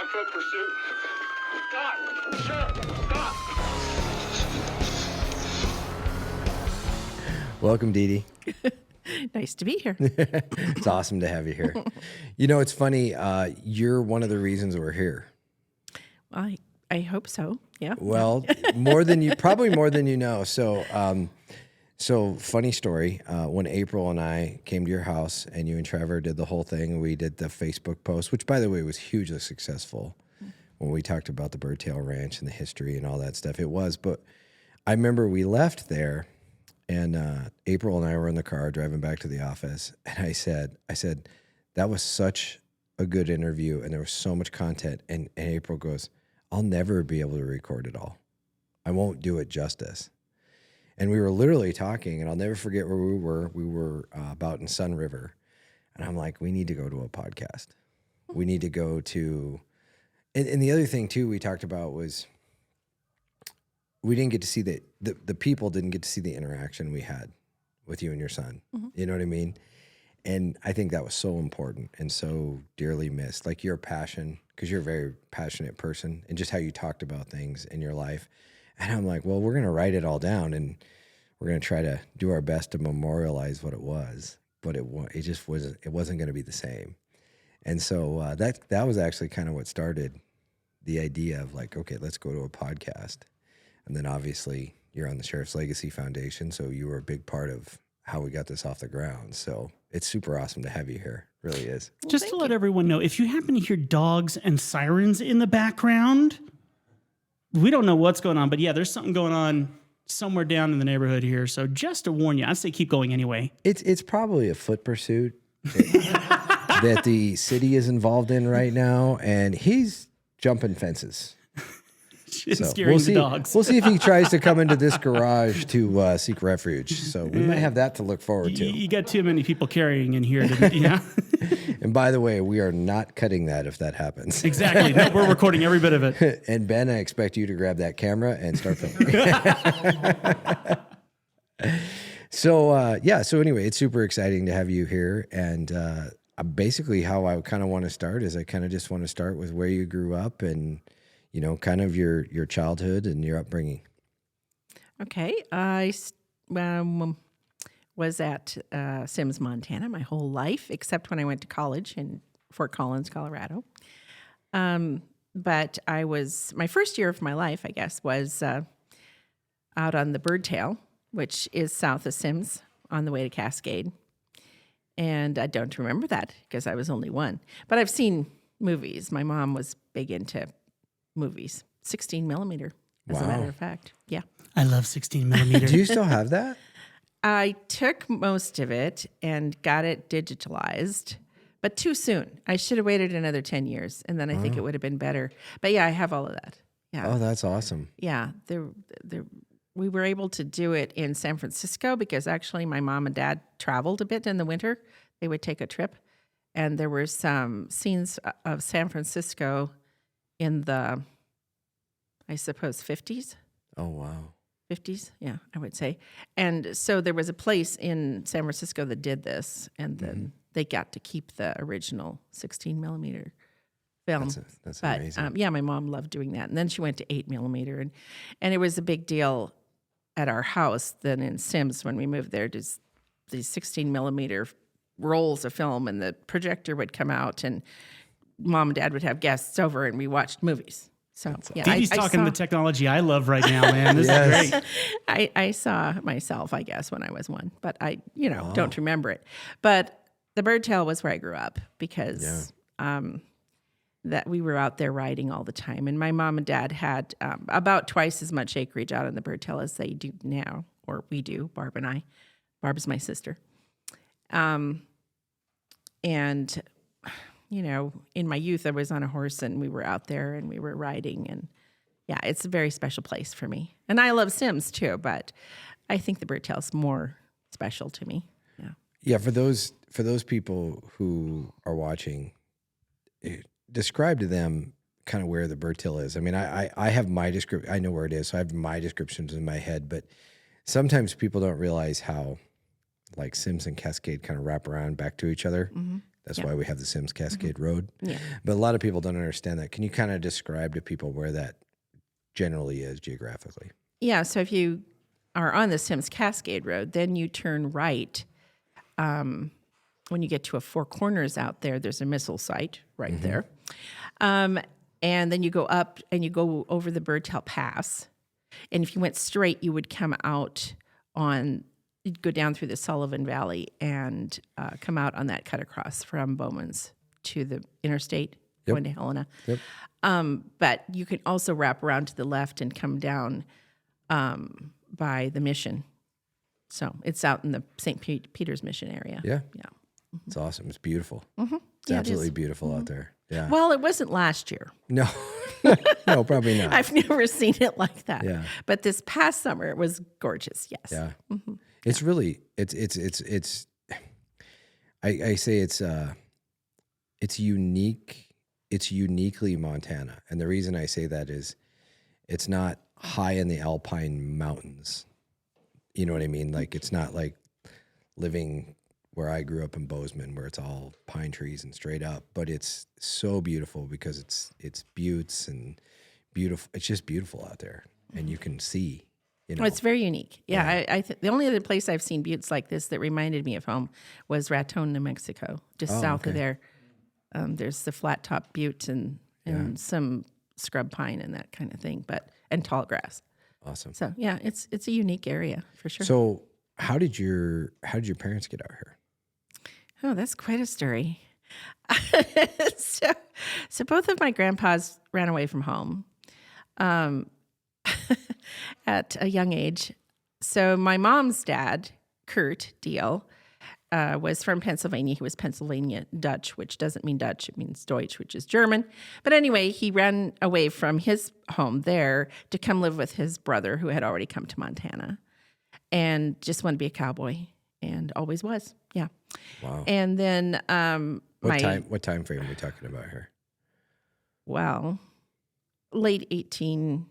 Foot pursuit. Stop! Stop! Welcome, Dee Dee. Nice to be here. It's awesome to have you here. You know, it's funny. You're one of the reasons we're here. I hope so. Yeah. Well, probably more than you know. So funny story. When April and I came to your house and you and Trevor did the whole thing, we did the Facebook post, which by the way was hugely successful when we talked about the Birdtail Ranch and the history and all that stuff. It was, but I remember we left there and April and I were in the car driving back to the office. And I said, that was such a good interview and there was so much content. And April goes, I'll never be able to record it all. I won't do it justice. And we were literally talking, and I'll never forget where we were. We were about in Sun River. And I'm like, we need to go to a podcast. We need to go to... And the other thing, too, we talked about was we didn't get to see the people didn't get to see the interaction we had with you and your son. Mm-hmm. You know what I mean? And I think that was so important and so dearly missed. Like your passion, because you're a very passionate person, and just how you talked about things in your life. And I'm like, well, we're going to write it all down and we're going to try to do our best to memorialize what it was, but it wasn't going to be the same. And so that was actually kind of what started the idea of like, okay, let's go to a podcast. And then obviously you're on the Sheriff's Legacy Foundation, so you were a big part of how we got this off the ground. So it's super awesome to have you here. It really is. Well, just to let everyone know, if you happen to hear dogs and sirens in the background, we don't know what's going on, but yeah, there's something going on somewhere down in the neighborhood here. So just to warn you, I'd say keep going anyway. It's probably a foot pursuit that the city is involved in right now, and he's jumping fences. So scaring the dogs. We'll see if he tries to come into this garage to seek refuge. So we might have that to look forward to. You got too many people carrying in here. Yeah. And by the way, we are not cutting that if that happens. Exactly. No, we're recording every bit of it. And Ben, I expect you to grab that camera and start filming. So anyway, it's super exciting to have you here. And basically how I kind of want to start is I kind of just want to start with where you grew up and, you know, kind of your childhood and your upbringing. Okay. I was at Sims, Montana my whole life, except when I went to college in Fort Collins, Colorado. But my first year of my life, I guess, was out on the Birdtail, which is south of Sims on the way to Cascade. And I don't remember that because I was only one. But I've seen movies. My mom was big into movies. 16 millimeter, as a matter of fact. Yeah. I love 16 millimeter. Do you still have that? I took most of it and got it digitalized, but too soon. I should have waited another 10 years, and then I think it would have been better. But yeah, I have all of that. Yeah. Oh, that's awesome. Yeah. We were able to do it in San Francisco because actually my mom and dad traveled a bit in the winter. They would take a trip, and there were some scenes of San Francisco in the, I suppose, 50s. Oh, wow. 50s, yeah, I would say. And so there was a place in San Francisco that did this, and then they got to keep the original 16 millimeter film. That's amazing. Yeah, my mom loved doing that. And then she went to 8 millimeter, and it was a big deal at our house then in Sims when we moved there. Just these 16 millimeter rolls of film, and the projector would come out, and Mom and Dad would have guests over, and we watched movies. So yeah, Dee Dee's talking the technology I love right now, man. This is great. I saw myself, I guess, when I was one, but I, don't remember it. But the Birdtail was where I grew up because that we were out there riding all the time, and my mom and dad had about twice as much acreage out on the Birdtail as they do now, or we do. Barb and I. Barb is my sister, and. In my youth, I was on a horse and we were out there and we were riding, and yeah, it's a very special place for me. And I love Sims too, but I think the Birdtail's more special to me. Yeah. Yeah. For those people who are watching, describe to them kind of where the Birdtail is. I mean, I have my description. I know where it is, so I have my descriptions in my head, but sometimes people don't realize how like Sims and Cascade kind of wrap around back to each other. That's why we have the Sims Cascade Road. Yeah. But a lot of people don't understand that. Can you kind of describe to people where that generally is geographically? Yeah, so if you are on the Sims Cascade Road, then you turn right. When you get to a Four Corners out there, there's a missile site right there. And then you go up and you go over the Birdtail Pass. And if you went straight, you would come out you'd go down through the Sullivan Valley and come out on that cut across from Bowman's to the interstate going to Helena. Yep. But you can also wrap around to the left and come down by the Mission. So it's out in the St. Peter's Mission area. Yeah. Yeah. It's awesome. It's beautiful. It's Yeah, it absolutely is. beautiful out there. Yeah. Well, it wasn't last year. No. No, probably not. I've never seen it like that. Yeah. But this past summer, it was gorgeous. Yes. Yeah. It's really, I say it's unique. It's uniquely Montana. And the reason I say that is it's not high in the Alpine mountains. You know what I mean? Like, it's not like living where I grew up in Bozeman, where it's all pine trees and straight up, but it's so beautiful because it's buttes and beautiful. It's just beautiful out there, and you can see. You know, Well, it's very unique. Yeah. The only other place I've seen buttes like this that reminded me of home was Raton, New Mexico, just south of there. There's the flat top butte and some scrub pine and that kind of thing, and tall grass. awesome. So yeah, it's a unique area for sure. So how did your parents get out here? Oh, that's quite a story. So both of my grandpas ran away from home at a young age. So my mom's dad, Kurt Deal, was from Pennsylvania. He was Pennsylvania Dutch, which doesn't mean Dutch. It means Deutsch, which is German. But anyway, he ran away from his home there to come live with his brother, who had already come to Montana, and just wanted to be a cowboy, and always was. Yeah. Wow. And then What time frame are we talking about here? well, late 18,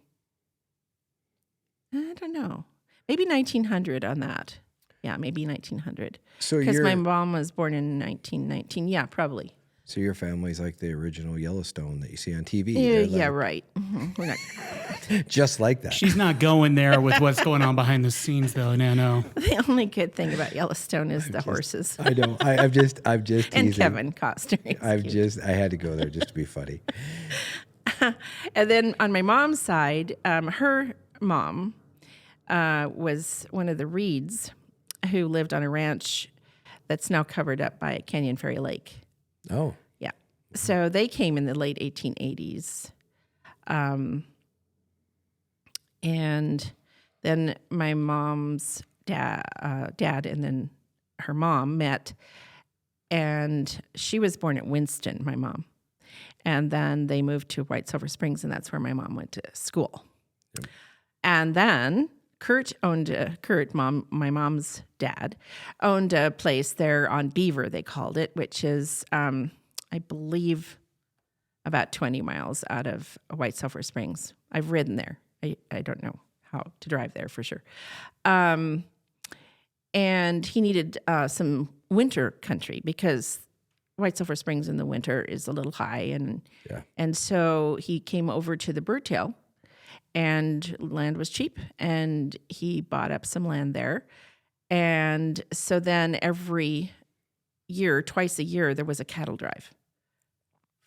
I don't know, maybe 1900 on that. Yeah, maybe 1900. So Because my mom was born in 1919. Yeah, probably. So your family's like the original Yellowstone that you see on TV. Yeah, They're yeah, like- right. We're not. Just like that. She's not going there with what's going on behind the scenes, though. No. The only good thing about Yellowstone is the horses. I know. I'm just And teasing. Kevin Costner. I had to go there just to be funny. And then on my mom's side, her mom was one of the Reeds who lived on a ranch that's now covered up by Canyon Ferry Lake. Oh, Yeah. So they came in the late 1880s. And then my mom's dad and then her mom met, and she was born at Winston, my mom. And then they moved to White Silver Springs, and that's where my mom went to school. Yep. And then my mom's dad, owned a place there on Beaver, they called it, which is, I believe, about 20 miles out of White Silver Springs. I've ridden there. I don't know how to drive there for sure. And he needed some winter country because White Silver Springs in the winter is a little high. And so he came over to the Birdtail, and land was cheap, and he bought up some land there. And so then every year, twice a year, there was a cattle drive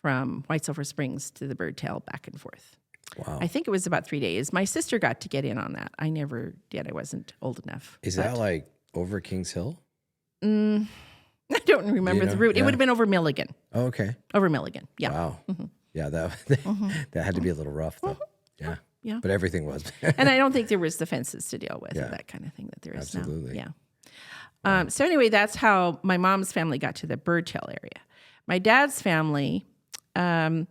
from White Silver Springs to the Birdtail back and forth. wow. I think it was about 3 days. My sister got to get in on that. I never did. I wasn't old enough. Is that like over Kings Hill? I don't remember the route. It would have been over Milligan. Oh, okay. Over Milligan. Yeah. Wow. Yeah, that had to be a little rough though. Yeah. Yeah. But everything was. And I don't think there was the fences to deal with, Yeah. or that kind of thing that there is Absolutely. now. Yeah. So anyway, that's how my mom's family got to the Birdtail area. My dad's family, my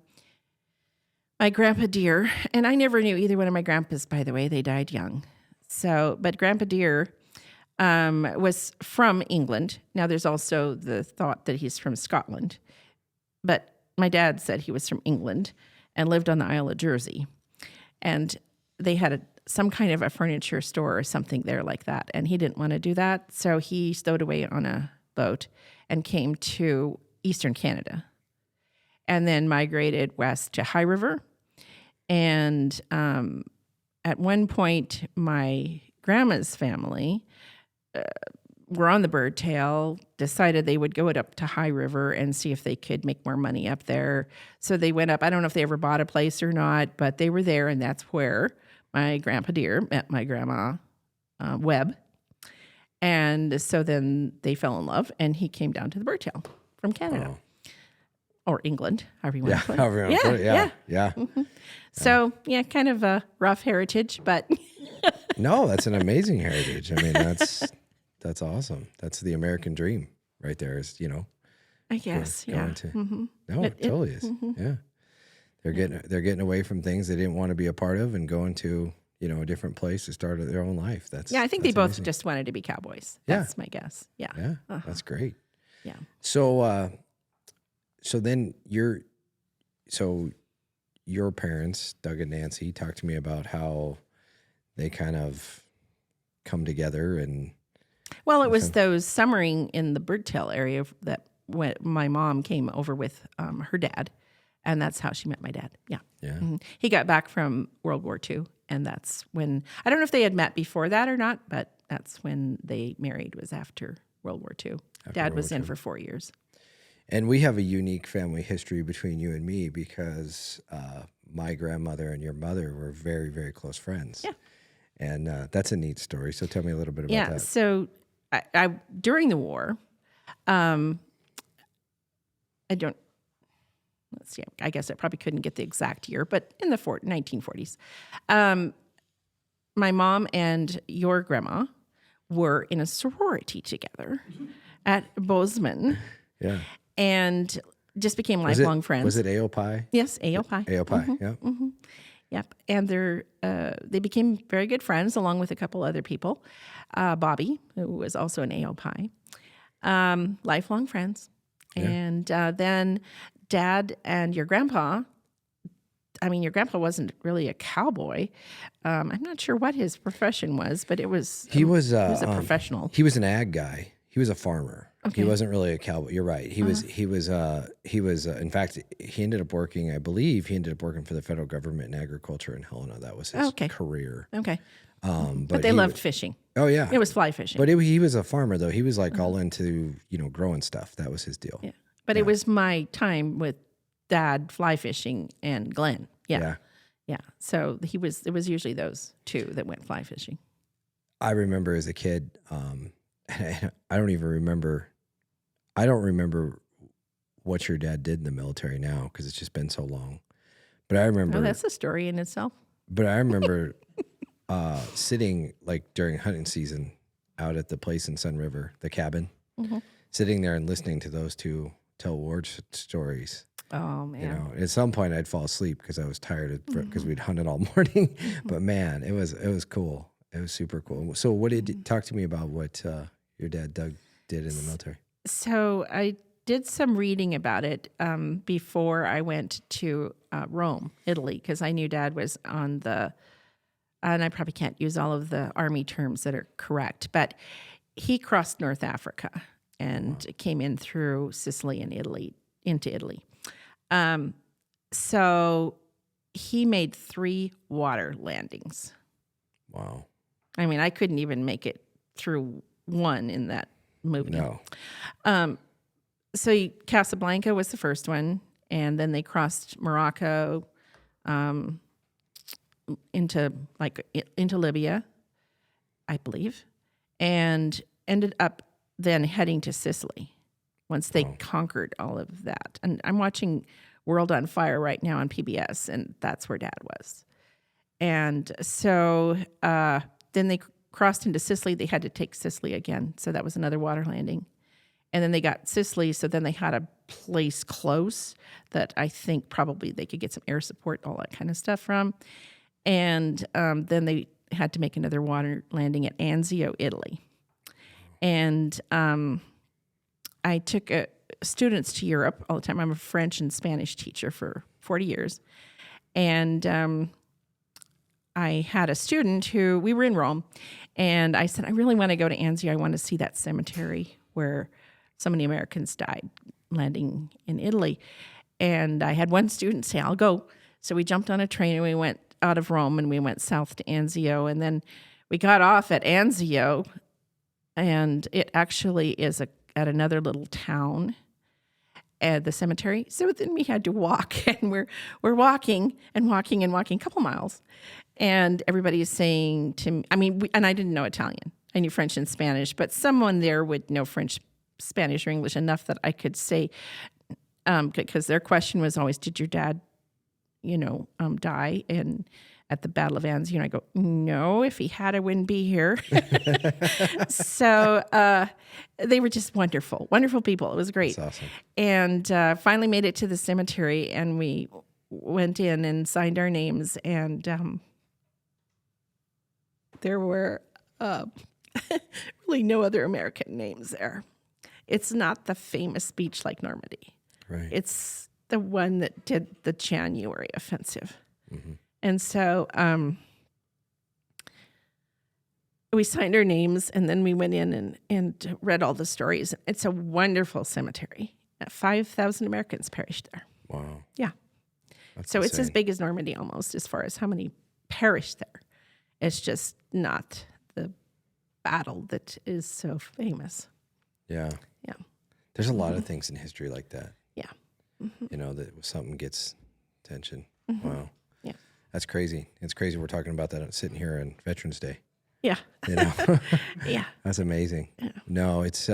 grandpa Deer, and I never knew either one of my grandpas, by the way. They died young. But Grandpa Deer was from England. Now there's also the thought that he's from Scotland. But my dad said he was from England and lived on the Isle of Jersey. And they had a some kind of a furniture store or something there like that. And he didn't want to do that. So he stowed away on a boat and came to Eastern Canada and then migrated west to High River. And at one point, my grandma's family were on the Birdtail, decided they would go up to High River and see if they could make more money up there. So they went up. I don't know if they ever bought a place or not, but they were there, and that's where my grandpa Deer met my grandma Webb. And so then they fell in love, and he came down to the Birdtail from Canada. Or England, however you want to put it. However you want to put it. Yeah. Mm-hmm. So, kind of a rough heritage, but... No, that's an amazing heritage. I mean, that's awesome. That's the American dream right there is, I guess, going to, No, it totally is. Yeah. They're getting away from things they didn't want to be a part of and going to, a different place to start their own life. I think they both just wanted to be cowboys. That's my guess. Yeah. Yeah. That's great. Yeah. So then your parents, Doug and Nancy, talked to me about how they kind of come together and. Well, it was those summering in the Birdtail area that when my mom came over with her dad, and that's how she met my dad. Yeah. Yeah. Mm-hmm. He got back from World War II, and that's when, I don't know if they had met before that or not, but that's when they married, was after World War II. Dad was in for 4 years. And we have a unique family history between you and me because my grandmother and your mother were very, very close friends. Yeah. And that's a neat story. So tell me a little bit about that. Yeah. So I during the war, I guess I probably couldn't get the exact year, but in the 1940s, my mom and your grandma were in a sorority together at Bozeman. Yeah. And just became lifelong friends. Was it AOPI? Yes, AOPI. AOPI, yeah. Mm-hmm. Yep. And they became very good friends along with a couple other people. Bobby, who was also an AOPI. Lifelong friends. Yeah. And then Dad and your grandpa, your grandpa wasn't really a cowboy. I'm not sure what his profession was, but he was a professional. He was an ag guy. He was a farmer. Okay. He wasn't really a cowboy. You're right. He was. In fact, he ended up working. I believe he ended up working for the federal government in agriculture in Helena. That was his career. Okay. But they loved fishing. Oh yeah, it was fly fishing. But he was a farmer though. He was like all into growing stuff. That was his deal. Yeah. But it was my time with Dad fly fishing and Glenn. Yeah. So it was usually those two that went fly fishing. I remember as a kid. I don't remember what your dad did in the military now because it's just been so long. But I remember. Oh, that's a story in itself. But I remember sitting like during hunting season out at the place in Sun River, the cabin, sitting there and listening to those two tell war stories. Oh man! At some point I'd fall asleep because I was tired because we'd hunted all morning. But man, it was cool. It was super cool. So what talk to me about what your dad Doug did in the military? So I did some reading about it before I went to Rome, Italy, because I knew Dad was on and I probably can't use all of the Army terms that are correct, but he crossed North Africa and came in through Sicily and into Italy. So he made 3 water landings. Wow. I couldn't even make it through one in that movie. No. So Casablanca was the first one, and then they crossed Morocco into Libya, I believe, and ended up then heading to Sicily once they conquered all of that. And I'm watching World on Fire right now on PBS, and that's where Dad was. And so then they crossed into Sicily. They had to take Sicily again, so that was another water landing. And then they got Sicily, so then they had a place close that I think probably they could get some air support, all that kind of stuff from. And then they had to make another water landing at Anzio, Italy. And I took students to Europe all the time. I'm a French and Spanish teacher for 40 years. And I had a student who, we were in Rome, and I said, I really want to go to Anzio. I want to see that cemetery where so many Americans died landing in Italy. And I had one student say, I'll go. So we jumped on a train and we went out of Rome and we went south to Anzio. And then we got off at Anzio, and it actually is at another little town at the cemetery. So then we had to walk, and we're walking and walking and walking a couple miles. And everybody is saying to me, and I didn't know Italian. I knew French and Spanish, but someone there would know French, Spanish, or English enough that I could say, because their question was always, did your dad, die at the Battle of Anzio? And I go, no, if he had, I wouldn't be here. So they were just wonderful, wonderful people. It was great. That's awesome. And finally made it to the cemetery, and we went in and signed our names, and there were really no other American names there. It's not the famous beach like Normandy. Right. It's the one that did the January offensive. Mm-hmm. And so we signed our names, and then we went in and read all the stories. It's a wonderful cemetery. 5,000 Americans perished there. Wow. Yeah. That's So it's as insane. big as Normandy almost as far as how many perished there. It's just not the battle that is so famous. Yeah. Yeah. There's a lot of things in history like that. Yeah. That something gets attention. Mm-hmm. Wow. Yeah. That's crazy. It's crazy we're talking about that sitting here on Veterans Day. Yeah. Yeah. That's amazing. Yeah. No, it's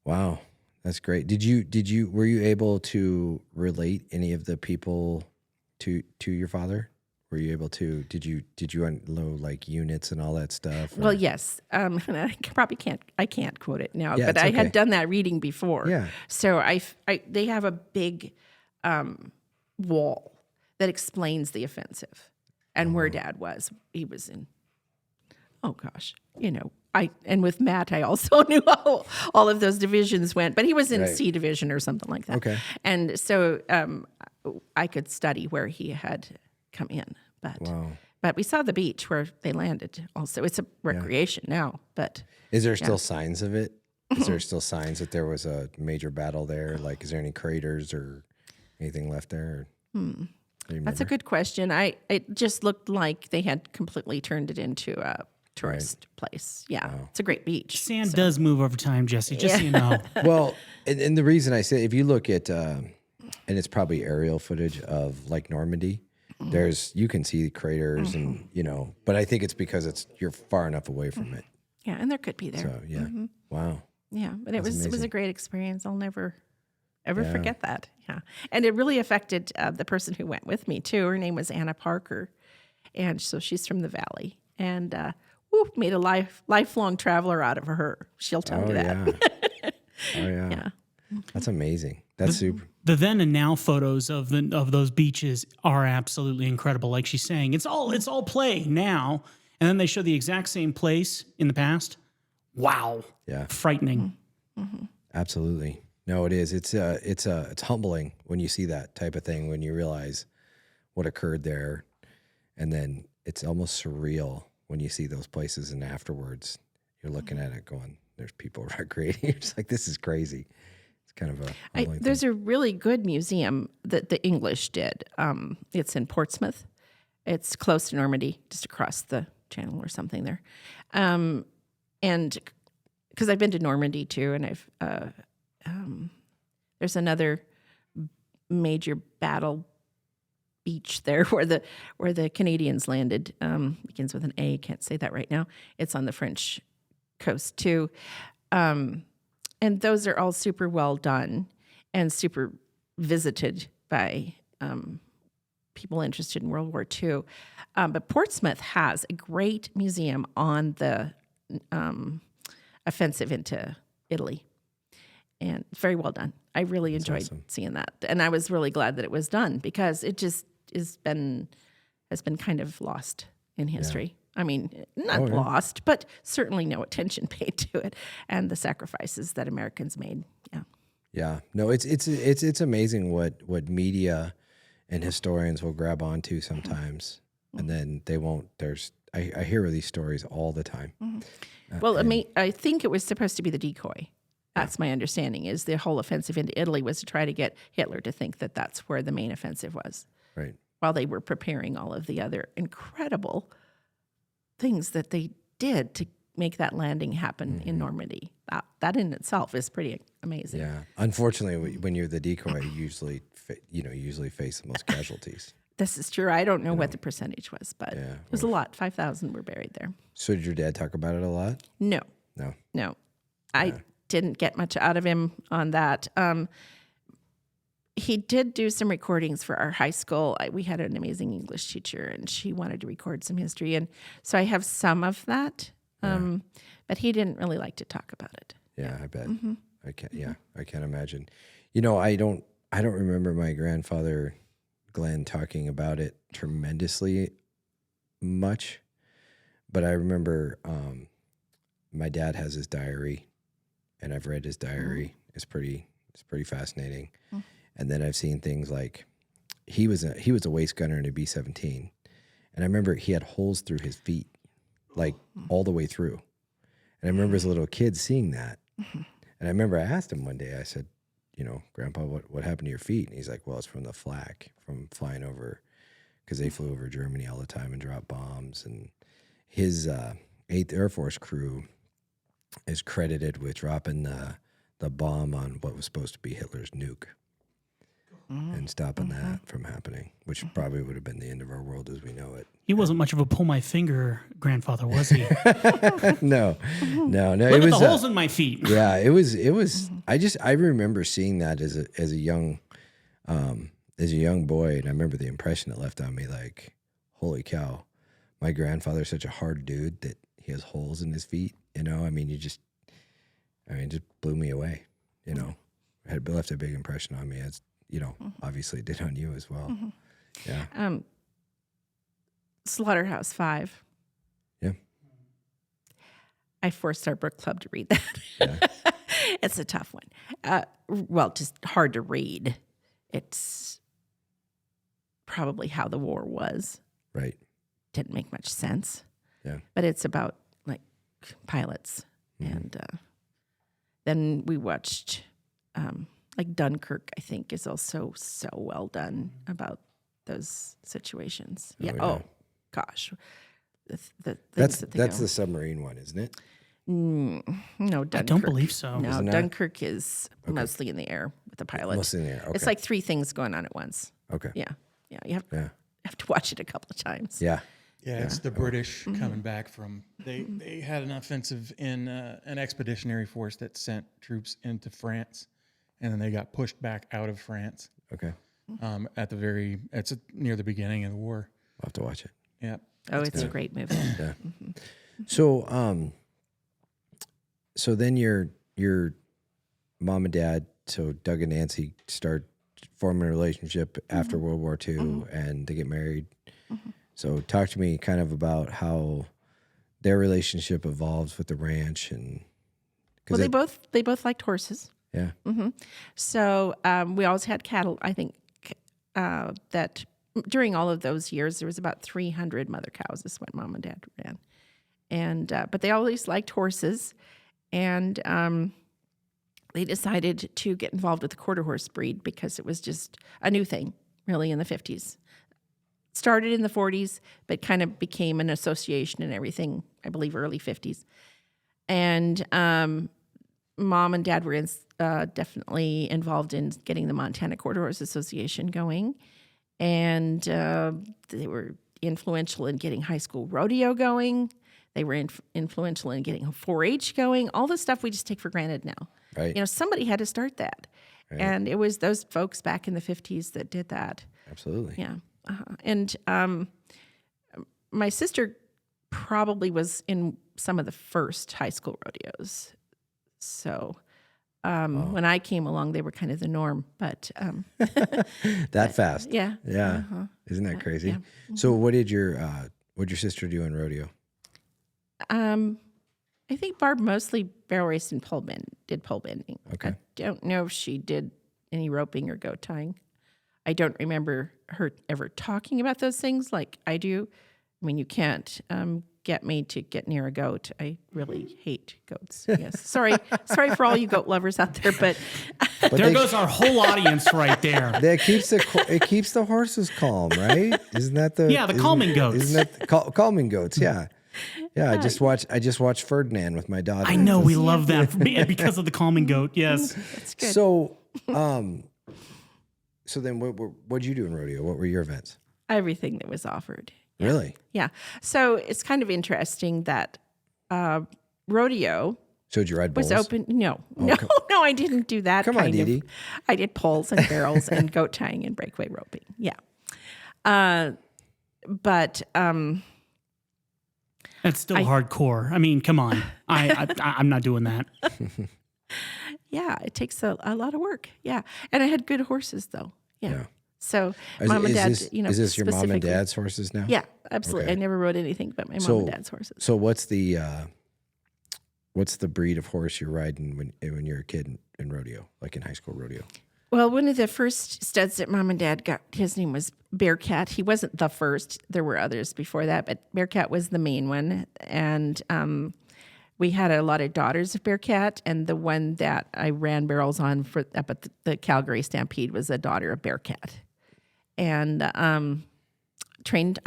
wow. That's great. Were you able to relate any of the people to your father? Were you able to, did you know like units and all that stuff? Or? Well, yes. And I can't quote it now, Yeah, but it's I okay. had done that reading before. Yeah. So they have a big wall that explains the offensive and where Dad was. He was in, and with Matt, I also knew how all of those divisions went, but he was in Right. C division or something like that. Okay. And so I could study where he had come in, Wow. but we saw the beach where they landed also. It's a recreation now, but Is there still signs of it? Is there still signs that there was a major battle there? Like, is there any craters or anything left there? Do you that's a remember? good question. It just looked like they had completely turned it into a tourist place. Yeah, it's a great beach. Sand does move over time, Jesse, just so you know. Well, and the reason I say, if you look at, and it's probably aerial footage of like Normandy, you can see the craters and, but I think it's because you're far enough away from it. Yeah, and there could be there. So, yeah. Wow. Yeah, but it was amazing. a great experience. I'll never ever forget that. Yeah, and it really affected the person who went with me too. Her name was Anna Parker, and so she's from the Valley, and made a lifelong traveler out of her. She'll tell you that. Yeah. Oh, yeah. Yeah. That's amazing. That's super. The then and now photos of those beaches are absolutely incredible. Like she's saying, it's all play now, and then they show the exact same place in the past. Wow. Yeah. Frightening. Absolutely. No, it is. It's humbling when you see that type of thing, when you realize what occurred there, and then it's almost surreal when you see those places, and afterwards you're looking at it going, "There's people recreating." You're just like, "This is crazy." It's kind of a humbling There's thing. a really good museum that the English did. It's in Portsmouth. It's close to Normandy, just across the channel or something there. And because I've been to Normandy too, and I've there's another major battle beach there where the Canadians landed. Begins with an A. Can't say that right now. It's on the French coast too. And those are all super well done and super visited by people interested in World War II. But Portsmouth has a great museum on the offensive into Italy. And very well done. I really enjoyed awesome. seeing that. And I was really glad that it was done because it just has been kind of lost in history. I mean, not lost, but certainly no attention paid to it, and the sacrifices that Americans made. Yeah, Yeah. No, it's amazing what media and historians will grab onto sometimes. and then they won't. I hear these stories all the time. Well, I think it was supposed to be the decoy. That's my understanding, is the whole offensive into Italy was to try to get Hitler to think that that's where the main offensive was, Right. while they were preparing all of the other incredible things that they did to make that landing happen in Normandy. That in itself is pretty amazing. Yeah. Unfortunately, when you're the decoy, you usually face the most casualties. This is true. I don't know what the percentage was, but Yeah, it was a lot. 5,000 were buried there. So did your dad talk about it a lot? No. No. I didn't get much out of him on that. He did do some recordings for our high school. We had an amazing English teacher, and she wanted to record some history. And so I have some of that, but he didn't really like to talk about it. Yeah, I bet. I can't. Yeah, I can't imagine. I don't remember my grandfather Glenn talking about it tremendously much, but I remember my dad has his diary, and I've read his diary. It's pretty fascinating. And then I've seen things like he was a waist gunner in a B-17, and I remember he had holes through his feet, like all the way through. And I remember as a little kid seeing that, and I remember I asked him one day. I said, Grandpa, what happened to your feet? And he's like, well, it's from the flak, from flying over, because they flew over Germany all the time and dropped bombs. And his 8th Air Force crew is credited with dropping the bomb on what was supposed to be Hitler's nuke and stopping that from happening, which probably would have been the end of our world as we know it. He wasn't much of a pull my finger grandfather, was he? No. Look at the holes in my feet. Yeah, it was. I remember seeing that as a young boy, and I remember the impression it left on me. Like, holy cow, my grandfather's such a hard dude that he has holes in his feet. It just blew me away. It had left a big impression on me, as obviously it did on you as well. Yeah. Slaughterhouse 5. Yeah. I forced our book club to read that. Yeah. It's a tough one. Just hard to read. It's probably how the war was. Right. Didn't make much sense. Yeah. But it's about like pilots. And then we watched like Dunkirk, I think, is also so well done about those situations. Yeah. yeah. Oh gosh. That's the submarine one, isn't it? No, Dunkirk. I don't believe so. No, Isn't that? Dunkirk is mostly in the air with the pilots. Mostly in the air. Okay. It's like 3 things going on at once. Okay. Yeah. You have to watch it a couple of times. Yeah. Yeah, it's the British coming back from. They had an offensive in an expeditionary force that sent troops into France, and then they got pushed back out of France. Okay. It's near the beginning of the war. I'll have to watch it. Yeah. Oh, it's a great movie. Yeah. So, so then your mom and dad, so Doug and Nancy, start forming a relationship after World War II, and they get married. So talk to me kind of about how their relationship evolves with the ranch, and Well, they both liked horses. yeah, So we always had cattle. I think that during all of those years, there was about 300 mother cows. Is what Mom and Dad ran, and but they always liked horses, and they decided to get involved with the quarter horse breed because it was just a new thing, really, in the 50s. Started in the 40s, but kind of became an association and everything, I believe, early 50s. And Mom and Dad were definitely involved in getting the Montana Quarter Horse Association going. And they were influential in getting High School Rodeo going. They were influential in getting 4-H going. All the stuff we just take for granted now. right, Somebody had to start that. Right. And it was those folks back in the 50s that did that. absolutely. Yeah. And my sister probably was in some of the first high school rodeos. So when I came along, they were kind of the norm. But That fast. yeah. Yeah. Isn't that crazy? yeah. So what did your sister do in rodeo? I think Barb mostly barrel raced and did pole bending. Okay. I don't know if she did any roping or goat tying. I don't remember her ever talking about those things like I do. I mean, you can't get me to get near a goat. I really hate goats. Yes. Sorry for all you goat lovers out there, but there goes our whole audience right there. That keeps the horses calm, right? Isn't that the Yeah, the calming goats. Isn't that the calming goats? Yeah. Yeah, I just watched Ferdinand with my daughter. I know we love them because of the calming goat. Yes. that's good. So, so then what'd you do in rodeo? What were your events? Everything that was offered. Really? Yeah. So it's kind of interesting that rodeo So did you ride bulls? was open. No, I didn't do that. Come on, kind Dee of. Dee. I did poles and barrels and goat tying and breakaway roping. Yeah. But That's still hardcore. I mean, come on. I'm not doing that. yeah, it takes a lot of work. Yeah. And I had good horses though. Yeah. So Is- mom and is dad, this, is this your mom and specifically- dad's horses now? Yeah, absolutely. Okay. I never rode anything but my mom and dad's horses. So what's the breed of horse you're riding when you're a kid in rodeo, like in high school rodeo? Well, one of the first studs that mom and dad got, his name was Bearcat. He wasn't the first. There were others before that, but Bearcat was the main one. And we had a lot of daughters of Bearcat, and the one that I ran barrels on up at the Calgary Stampede was a daughter of Bearcat. And I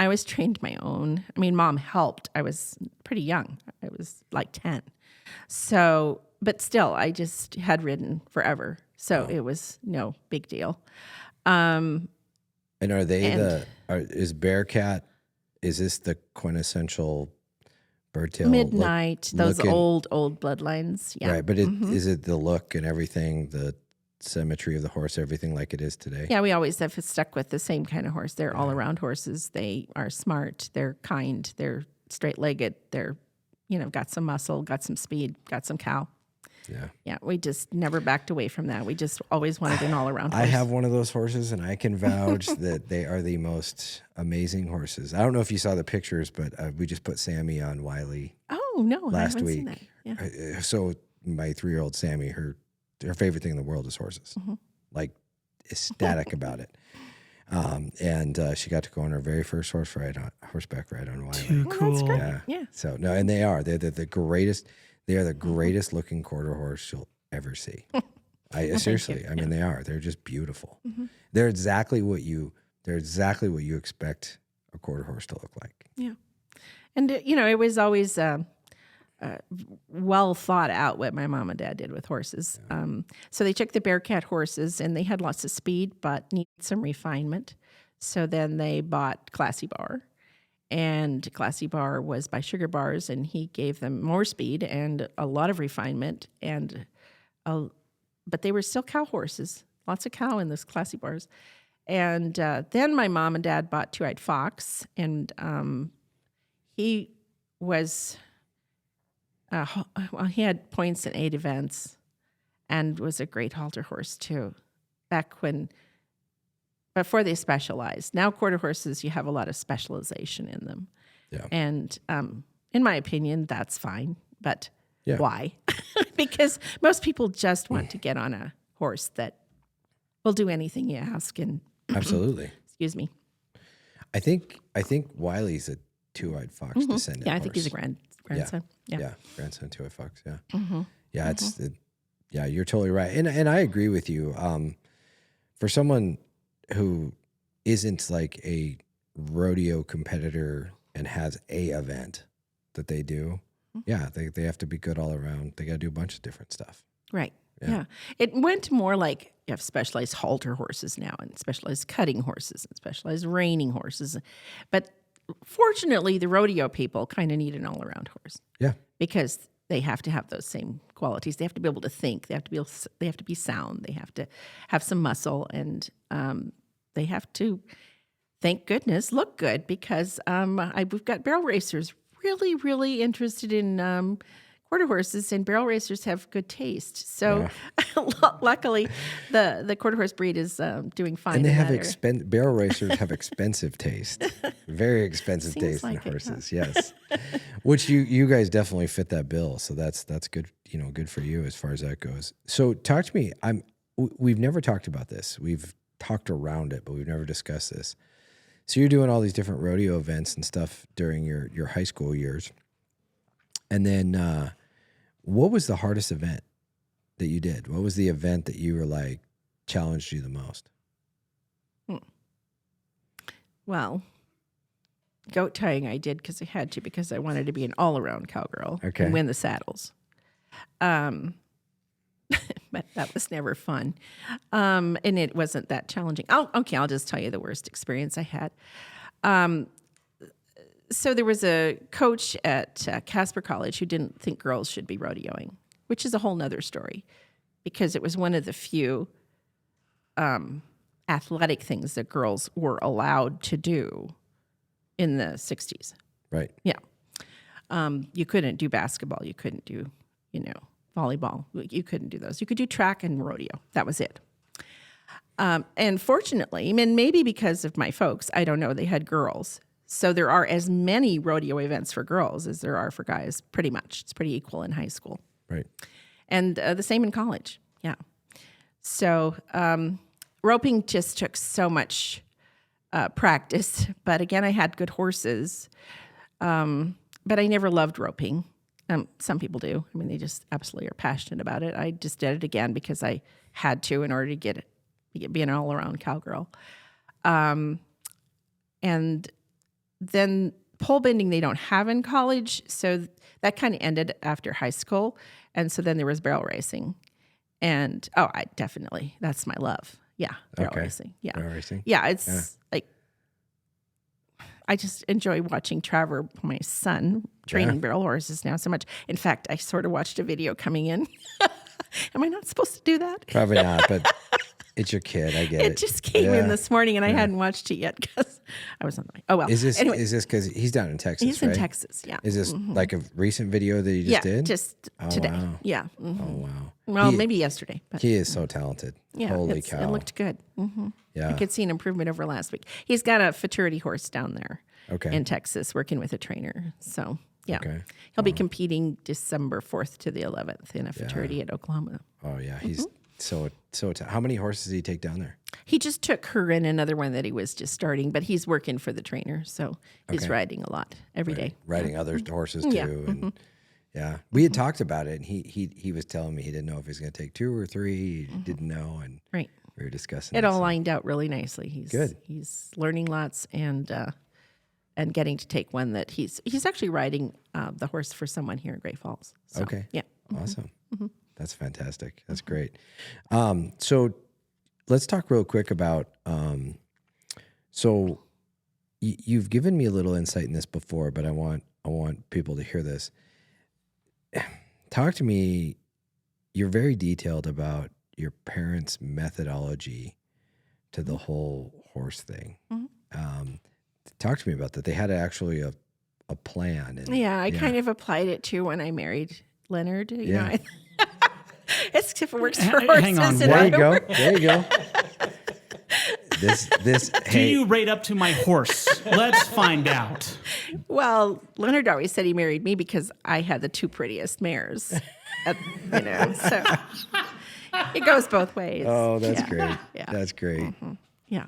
was trained my own. I mean, mom helped. I was pretty young. I was like 10. So, but still, I just had ridden forever. So it was no big deal. And are they is Bearcat, is this the quintessential Birdtail? Midnight, those looking- old bloodlines. Yeah. Right, but is it the look and everything, the symmetry of the horse, everything like it is today? Yeah, we always have stuck with the same kind of horse. They're all around horses. They are smart. They're kind. They're straight legged. They're, got some muscle, got some speed, got some cow. Yeah. Yeah, we just never backed away from that. We just always wanted an all around horse. I have one of those horses, and I can vouch that they are the most amazing horses. I don't know if you saw the pictures, but we just put Sammy on Wiley Oh, no, I last haven't week. seen that. Yeah. So my 3-year-old Sammy, her favorite thing in the world is horses. Like ecstatic about it. And she got to go on her very first horseback ride on Wiley. Too cool. Yeah. So no, and they're the greatest. They are the greatest looking quarter horse you'll ever see. Seriously, I mean, they are. They're just beautiful. They're exactly what you expect a quarter horse to look like. Yeah. And, it was always well thought out what my mom and dad did with horses. So they took the Bearcat horses, and they had lots of speed, but needed some refinement. So then they bought Classy Bar. And Classy Bar was by Sugar Bars, and he gave them more speed and a lot of refinement. But they were still cow horses, lots of cow in those Classy Bars. And then my mom and dad bought Two-Eyed Fox, and he was, he had points in 8 events and was a great halter horse too, before they specialized. Now quarter horses, you have a lot of specialization in them. Yeah. And in my opinion, that's fine. But Yeah. why? Because most people just want to get on a horse that will do anything you ask. And Absolutely. excuse me. I think Wiley's a Two-Eyed Fox descendant. Yeah, I think he's a horse. grandson. Yeah. Yeah, grandson Two-Eyed Fox. Yeah, yeah, you're totally right, and I agree with you. For someone who isn't like a rodeo competitor and has a event that they do, they have to be good all around. They got to do a bunch of different stuff. Right. Yeah. It went more like you have specialized halter horses now, and specialized cutting horses, and specialized reining horses. But fortunately, the rodeo people kind of need an all-around horse. Yeah. Because they have to have those same qualities. They have to be able to think. They have to be sound. They have to have some muscle, and they have to, thank goodness, look good. Because we've got barrel racers really, really interested in quarter horses, and barrel racers have good taste. So luckily, the quarter horse breed is doing fine. And they in have that area. barrel racers have expensive taste, very expensive Seems taste in like it, horses. Yes, which you guys definitely fit that bill. So that's good. Good for you as far as that goes. So talk to me. We've never talked about this. We've talked around it, but we've never discussed this. So you're doing all these different rodeo events and stuff during your high school years. And then what was the hardest event that you did? What was the event that you were like challenged you the most? Well, goat tying I did because I had to, because I wanted to be an all-around cowgirl and win the saddles. But that was never fun. And it wasn't that challenging. I'll just tell you the worst experience I had. So there was a coach at Casper College who didn't think girls should be rodeoing, which is a whole nother story, because it was one of the few athletic things that girls were allowed to do in the 60s. Right. Yeah. You couldn't do basketball. You couldn't do, volleyball. You couldn't do those. You could do track and rodeo. That was it. And fortunately, I mean, maybe because of my folks, I don't know, they had girls. So there are as many rodeo events for girls as there are for guys, pretty much. It's pretty equal in high school. Right. And the same in college. Yeah. So roping just took so much practice. But again, I had good horses. But I never loved roping. Some people do. I mean, they just absolutely are passionate about it. I just did it again because I had to in order to be an all-around cowgirl. And then pole bending they don't have in college, so that kind of ended after high school. And so then there was barrel racing. And, I definitely, that's my love. Yeah, barrel racing. Yeah. Barrel racing. Yeah, it's like, I just enjoy watching Trevor, my son, training barrel horses now so much. In fact, I sort of watched a video coming in. Am I not supposed to do that? Probably not, but it's your kid. I get it. It just came in this morning, and I hadn't watched it yet because I was on the way. Oh, well. Is this anyway, because he's down in Texas, he's right? in Texas, yeah. Is this like a recent video that you just did? Just today. Wow. Yeah. Oh, wow. Well, maybe yesterday. But He is so talented. yeah, Holy cow. it looked good. Yeah. I could see an improvement over last week. He's got a futurity horse down there in Texas working with a trainer. So, yeah. Okay. He'll be competing December 4th to the 11th in a futurity at Oklahoma. Oh, yeah. He's so how many horses did he take down there? He just took her and another one that he was just starting, but he's working for the trainer. So he's riding a lot every day. Riding other horses too. Yeah. And yeah. We had talked about it, and he was telling me he didn't know if he was going to take 2 or 3. He didn't know. And Right. we were discussing It all lined out really nicely. He's Good. He's learning lots and getting to take one that he's actually riding the horse for someone here in Great Falls. So, Okay. Yeah. Awesome. That's fantastic. That's great. So let's talk real quick about, so you've given me a little insight in this before, but I want people to hear this. Talk to me. You're very detailed about your parents' methodology to the whole horse thing. Talk to me about that. They had actually a plan. And, I kind of applied it too when I married Leonard. You know, it's if it works for horses. Hang on, and There I you don't go. There you go. This. Do Hey, you rate up to my horse? Let's find out. Well, Leonard always said he married me because I had the 2 prettiest mares. So it goes both ways. oh, that's great. Yeah. That's great. Yeah.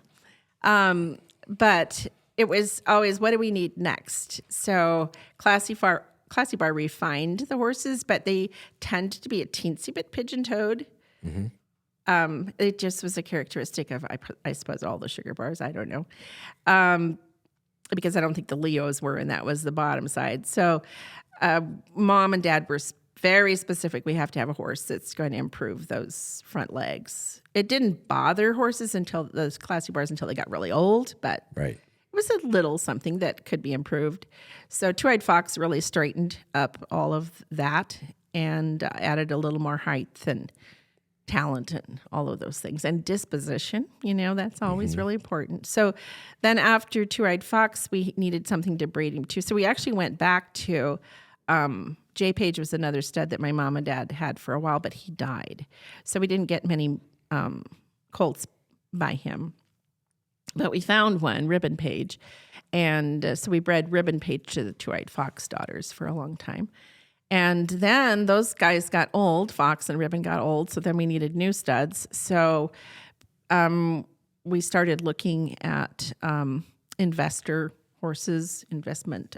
But it was always, what do we need next? So Classy Bar refined the horses, but they tend to be a teensy bit pigeon-toed. It just was a characteristic of, I suppose, all the sugar bars. I don't know. Because I don't think the Leos were, and that was the bottom side. So Mom and Dad were very specific. We have to have a horse that's going to improve those front legs. It didn't bother horses until those Classy Bars until they got really old, but Right. it was a little something that could be improved. So Two-Eyed Fox really straightened up all of that and added a little more height and talent and all of those things. And disposition, that's always really important. So then after Two-Eyed Fox, we needed something to breed him to. So we actually went back to J. Page was another stud that my mom and dad had for a while, but he died. So we didn't get many colts by him. But we found one, Ribbon Page. And so we bred Ribbon Page to the Two-Eyed Fox daughters for a long time. And then those guys got old, Fox and Ribbon got old, so then we needed new studs. So we started looking at investor horses, investment.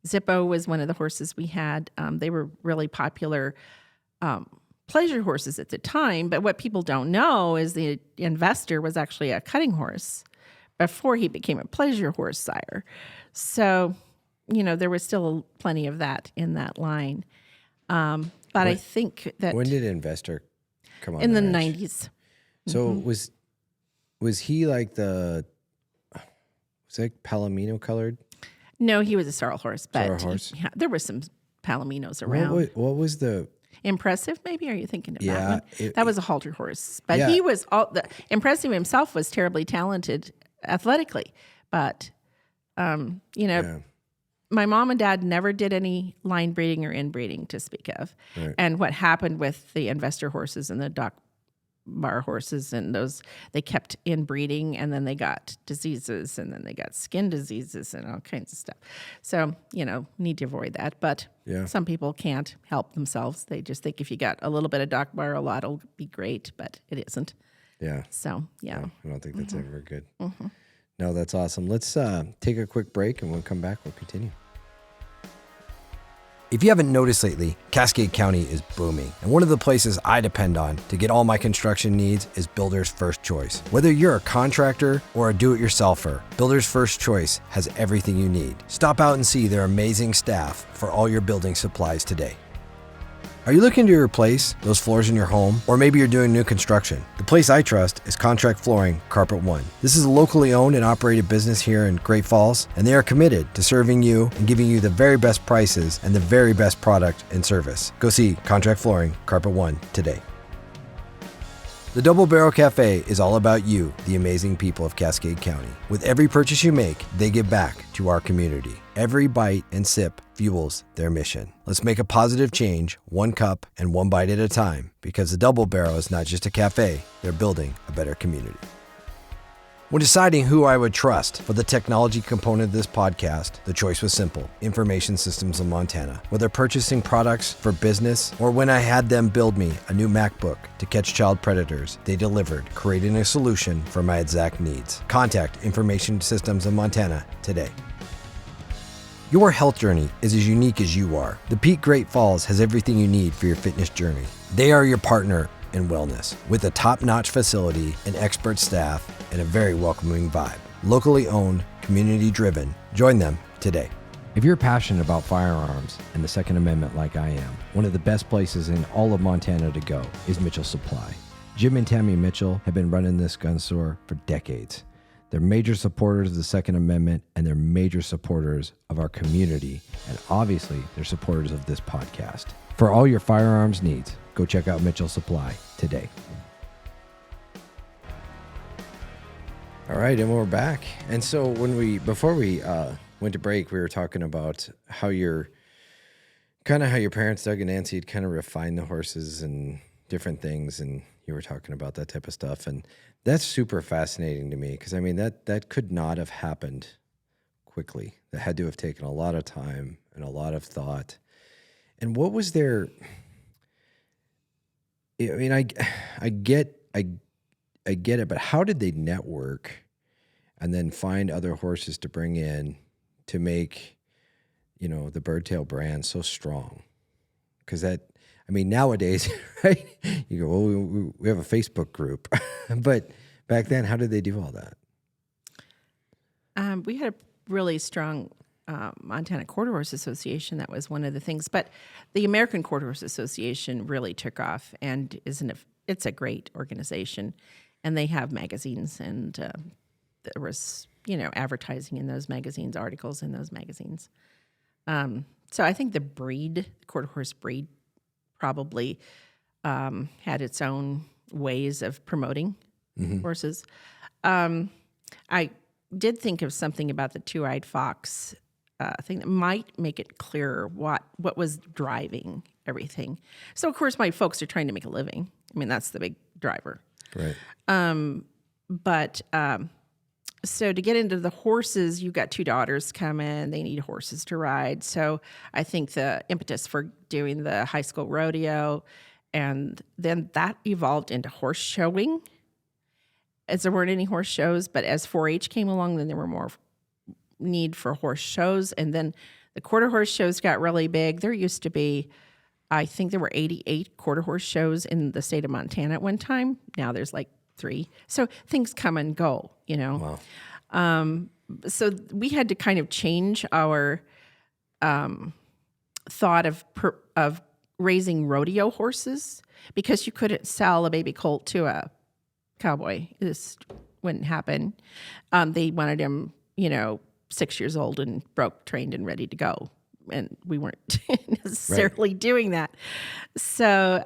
Zippo was one of the horses we had. They were really popular pleasure horses at the time, but what people don't know is the investor was actually a cutting horse before he became a pleasure horse sire. So, there was still plenty of that in that line. But I think that When did investor come on? in the ranch? 90s. So was he like Palomino colored? No, he was a sorrel horse, but Sorrel horse? there were some Palominos around. What was the? Impressive, maybe? Are you thinking of Yeah, that one? That was a halter horse. But Yeah. he was Impressive himself was terribly talented athletically. But, Yeah. my mom and dad never did any line breeding or inbreeding to speak of. Right. And what happened with the investor horses and the dock bar horses and those, they kept inbreeding, and then they got diseases, and then they got skin diseases and all kinds of stuff. So, need to avoid that. But Yeah. some people can't help themselves. They just think if you got a little bit of dock bar, a lot will be great, but it isn't. Yeah. So, yeah. No, I don't think that's ever good. Mm-hmm. No, that's awesome. Let's take a quick break, and when we come back, we'll continue. If you haven't noticed lately, Cascade County is booming, and one of the places I depend on to get all my construction needs is Builder's First Choice. Whether you're a contractor or a do-it-yourselfer, Builder's First Choice has everything you need. Stop out and see their amazing staff for all your building supplies today. Are you looking to replace those floors in your home? Or maybe you're doing new construction? The place I trust is Contract Flooring Carpet One. This is a locally owned and operated business here in Great Falls, and they are committed to serving you and giving you the very best prices and the very best product and service. Go see Contract Flooring Carpet One today. The Double Barrel Cafe is all about you, the amazing people of Cascade County. With every purchase you make, they give back to our community. Every bite and sip fuels their mission. Let's make a positive change, one cup and one bite at a time, because the Double Barrel is not just a cafe, they're building a better community. When deciding who I would trust for the technology component of this podcast, the choice was simple: Information Systems of Montana. Whether purchasing products for business or when I had them build me a new MacBook to catch child predators, they delivered, creating a solution for my exact needs. Contact Information Systems of Montana today. Your health journey is as unique as you are. The Peak Great Falls has everything you need for your fitness journey. They are your partner in wellness, with a top-notch facility, an expert staff, and a very welcoming vibe. Locally owned, community-driven. Join them today. If you're passionate about firearms and the Second Amendment like I am, one of the best places in all of Montana to go is Mitchell Supply. Jim and Tammy Mitchell have been running this gun store for decades. They're major supporters of the Second Amendment, and they're major supporters of our community, and obviously they're supporters of this podcast. For all your firearms needs, go check out Mitchell Supply today. All right, and we're back. And so before we went to break, we were talking about how your parents, Doug and Nancy, had kind of refined the horses and different things, and you were talking about that type of stuff, and that's super fascinating to me, because I mean that could not have happened quickly. That had to have taken a lot of time and a lot of thought. And what was their? I mean, I get it, but how did they network and then find other horses to bring in to make, the Birdtail brand so strong? Because nowadays, right? You go, well, we have a Facebook group, but back then, how did they do all that? We had a really strong Montana Quarter Horse Association. That was one of the things. But the American Quarter Horse Association really took off, and it's a great organization. And they have magazines, and there was, advertising in those magazines, articles in those magazines. So I think the quarter horse breed, probably had its own ways of promoting horses. I did think of something about the two-eyed fox thing that might make it clearer what was driving everything. So, of course, my folks are trying to make a living. I mean, that's the big driver. Right. So to get into the horses, you've got two daughters coming. They need horses to ride. So I think the impetus for doing the high school rodeo, and then that evolved into horse showing. as there weren't any horse shows, but as 4-H came along, then there were more need for horse shows. And then the quarter horse shows got really big. There used to be, I think there were 88 quarter horse shows in the state of Montana at one time. Now there's like 3. So things come and go, you know. Wow. So we had to kind of change our thought of raising rodeo horses, because you couldn't sell a baby colt to a cowboy. This wouldn't happen. They wanted him, 6 years old and broke, trained, and ready to go. And we weren't necessarily doing that. So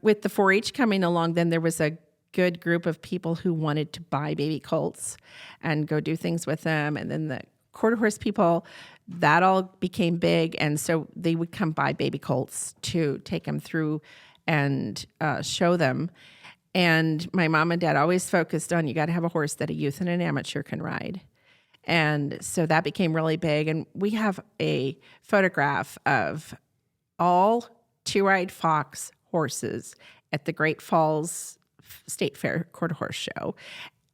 with the 4-H coming along, then there was a good group of people who wanted to buy baby colts and go do things with them. And then the quarter horse people, that all became big. And so they would come buy baby colts to take them through and show them. And my mom and dad always focused on, you got to have a horse that a youth and an amateur can ride. And so that became really big. And we have a photograph of all two-eyed fox horses at the Great Falls State Fair Quarter Horse Show.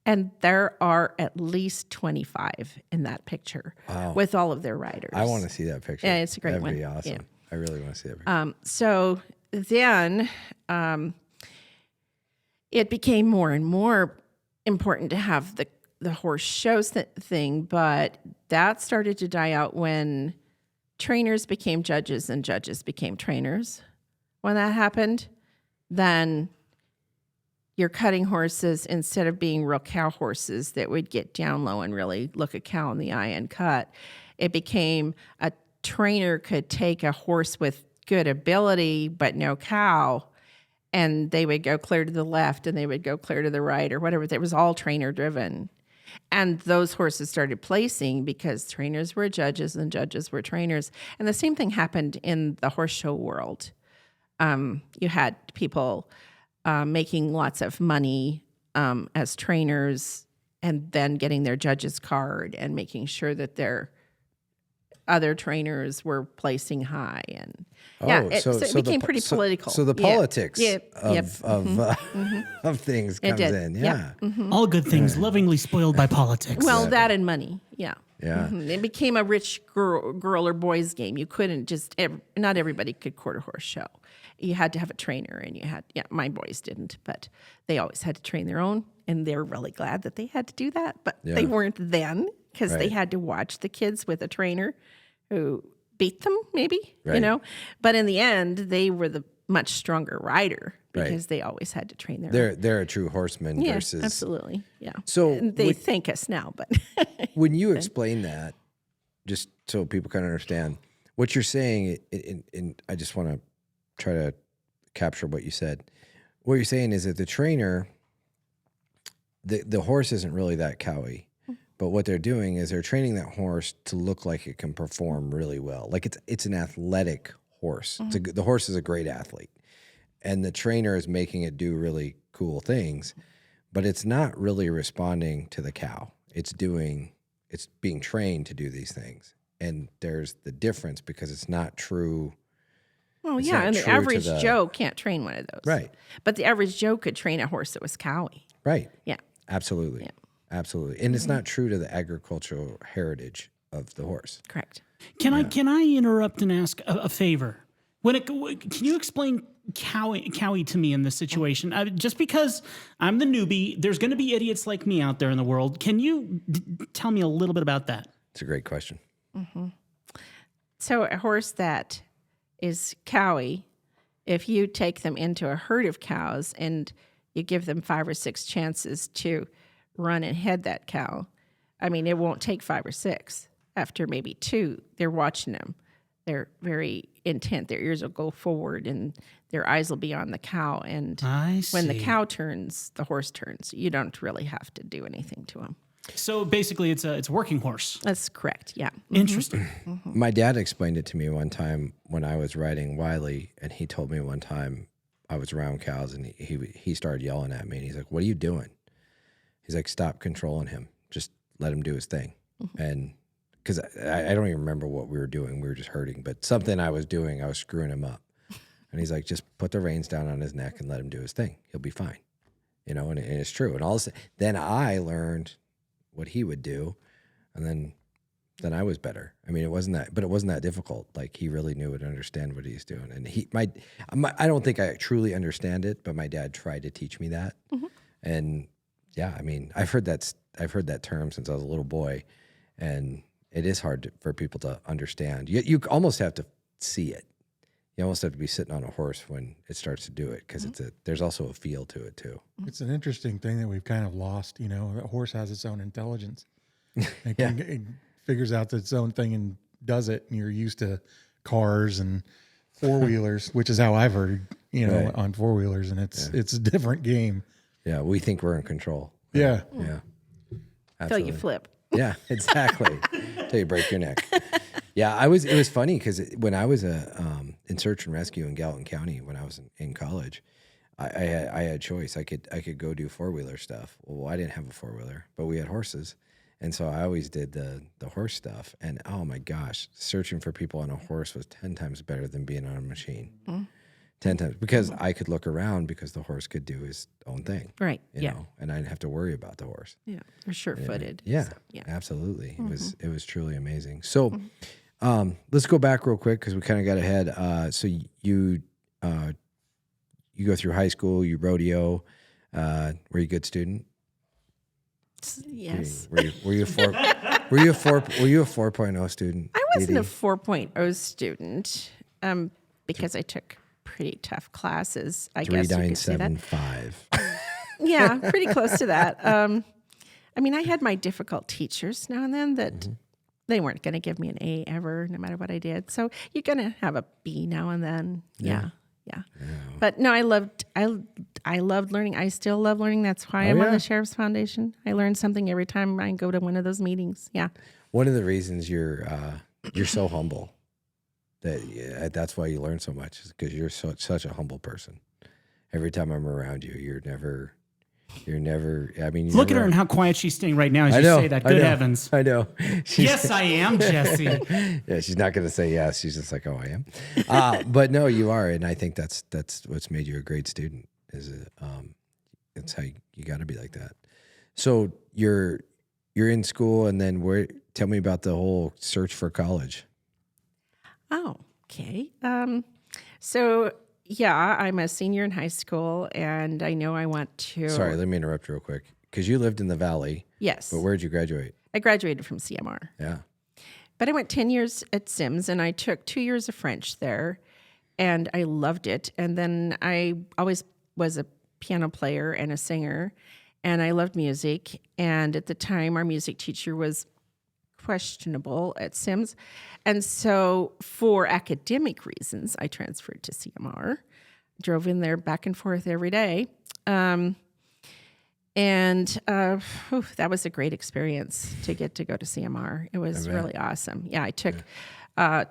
And there are at least 25 in that picture with all of their riders. I want to see that picture. Yeah, it's a great one. That'd be one. awesome. Yeah. I really want to see that picture. So then it became more and more important to have the horse shows thing, but that started to die out when trainers became judges and judges became trainers. When that happened, then you're cutting horses instead of being real cow horses that would get down low and really look a cow in the eye and cut. It became a trainer could take a horse with good ability but no cow, and they would go clear to the left and they would go clear to the right or whatever. It was all trainer driven. And those horses started placing because trainers were judges and judges were trainers. And the same thing happened in the horse show world. You had people making lots of money as trainers and then getting their judge's card and making sure that their other trainers were placing high. And it became pretty political. So the politics of things It comes did. in. Yep. Yeah. All good things lovingly spoiled by politics. Well, that and money, yeah. Yeah. It became a rich girl or boys game. You couldn't just, not everybody could quarter horse show. You had to have a trainer, and my boys didn't, but they always had to train their own, and they were really glad that they had to do that, but they weren't then because they had to watch the kids with a trainer who beat them, maybe, But in the end, they were the much stronger rider because they always had to train their own. They're a true horseman versus. Absolutely, yeah. So and they thank us now, but when you explain that, just so people can understand what you're saying, and I just want to try to capture what you said. What you're saying is that the trainer, the horse isn't really that cowy, but what they're doing is they're training that horse to look like it can perform really well. Like it's an athletic horse. The horse is a great athlete, and the trainer is making it do really cool things, but it's not really responding to the cow. It's being trained to do these things. And there's the difference because it's not true. Well, It's yeah, not and the true average to the- Joe can't train one of those. Right. But the average Joe could train a horse that was cowy. Right. Yeah. Absolutely. Absolutely. And it's not true to the agricultural heritage of the horse. Correct. Can I interrupt and ask a favor? Can you explain cowy to me in this situation? Just because I'm the newbie, there's going to be idiots like me out there in the world. Can you tell me a little bit about that? It's a great question. So a horse that is cowy, if you take them into a herd of cows and you give them 5 or 6 chances to run and head that cow, I mean, it won't take 5 or 6. After maybe 2, they're watching them. They're very intent. Their ears will go forward and their eyes will be on the cow. And when the cow turns, the horse turns. You don't really have to do anything to them. So basically, it's a working horse. That's correct. Yeah. Interesting. My dad explained it to me one time when I was riding Wiley, and he told me one time I was around cows, and he started yelling at me, and he's like, "What are you doing?" He's like, "Stop controlling him. Just let him do his thing." And because I don't even remember what we were doing. We were just herding, but something I was doing, I was screwing him up. And he's like, "Just put the reins down on his neck and let him do his thing. He'll be fine." you know, and it's true. And all this, then I learned what he would do, and then I was better. I mean, it wasn't that difficult. Like, he really knew and understand what he's doing. And I don't think I truly understand it, but my dad tried to teach me that. And yeah, I mean, I've heard that term since I was a little boy, and it is hard for people to understand. You almost have to see it. You almost have to be sitting on a horse when it starts to do it, because there's also a feel to it too. It's an interesting thing that we've kind of lost. You know, a horse has its own intelligence. It figures out its own thing and does it. And you're used to cars and four-wheelers, which is how I've heard, you know, Right. on four-wheelers, and it's a different game. Yeah, we think we're in control. Yeah. Yeah. Till you flip. Yeah, exactly. Till you break your neck. Yeah, it was funny because when I was in search and rescue in Gallatin County when I was in college, I had choice. I could go do four-wheeler stuff. Well, I didn't have a four-wheeler, but we had horses. And so I always did the horse stuff. And oh my gosh, searching for people on a horse was 10 times better than being on a machine. 10 times, because I could look around, because the horse could do his own thing. Right. You know, and I didn't have to worry about the horse. Yeah. They're sure-footed. Yeah, So, yeah. absolutely. It was truly amazing. So let's go back real quick, because we kind of got ahead. So you go through high school, you rodeo. Were you a good student? Yes. Were you a 4.0 student? I wasn't Dee a Dee? 4.0 student because I took pretty tough classes, I guess you could say that. 3975. Yeah, pretty close to that. I mean, I had my difficult teachers now and then that they weren't going to give me an A ever, no matter what I did. So you're going to have a B now and then. Yeah. But no, I loved learning. I still love learning. That's why I'm on the Sheriff's Foundation. I learn something every time I go to one of those meetings. Yeah. One of the reasons you're so humble, that's why you learn so much, is because you're such a humble person. Every time I'm around you, you're never. I mean, Look at her and how quiet she's staying right now as I you know, say that. I Good know, heavens. I know. Yes, I am, Jesse. Yeah, she's not going to say yes. She's just like, oh, I am. But no, you are, and I think that's what's made you a great student. It's how you got to be like that. So you're in school, and then tell me about the whole search for college. Oh, okay. So yeah, I'm a senior in high school, and I know I want to. Sorry, let me interrupt real quick, because you lived in the Valley. Yes. But where'd you graduate? I graduated from CMR. Yeah. But I went 10 years at Sims, and I took 2 years of French there, and I loved it. And then I always was a piano player and a singer, and I loved music. And at the time, our music teacher was questionable at Sims. And so for academic reasons, I transferred to CMR, drove in there back and forth every day. That was a great experience to get to go to CMR. It was really awesome. Yeah, I took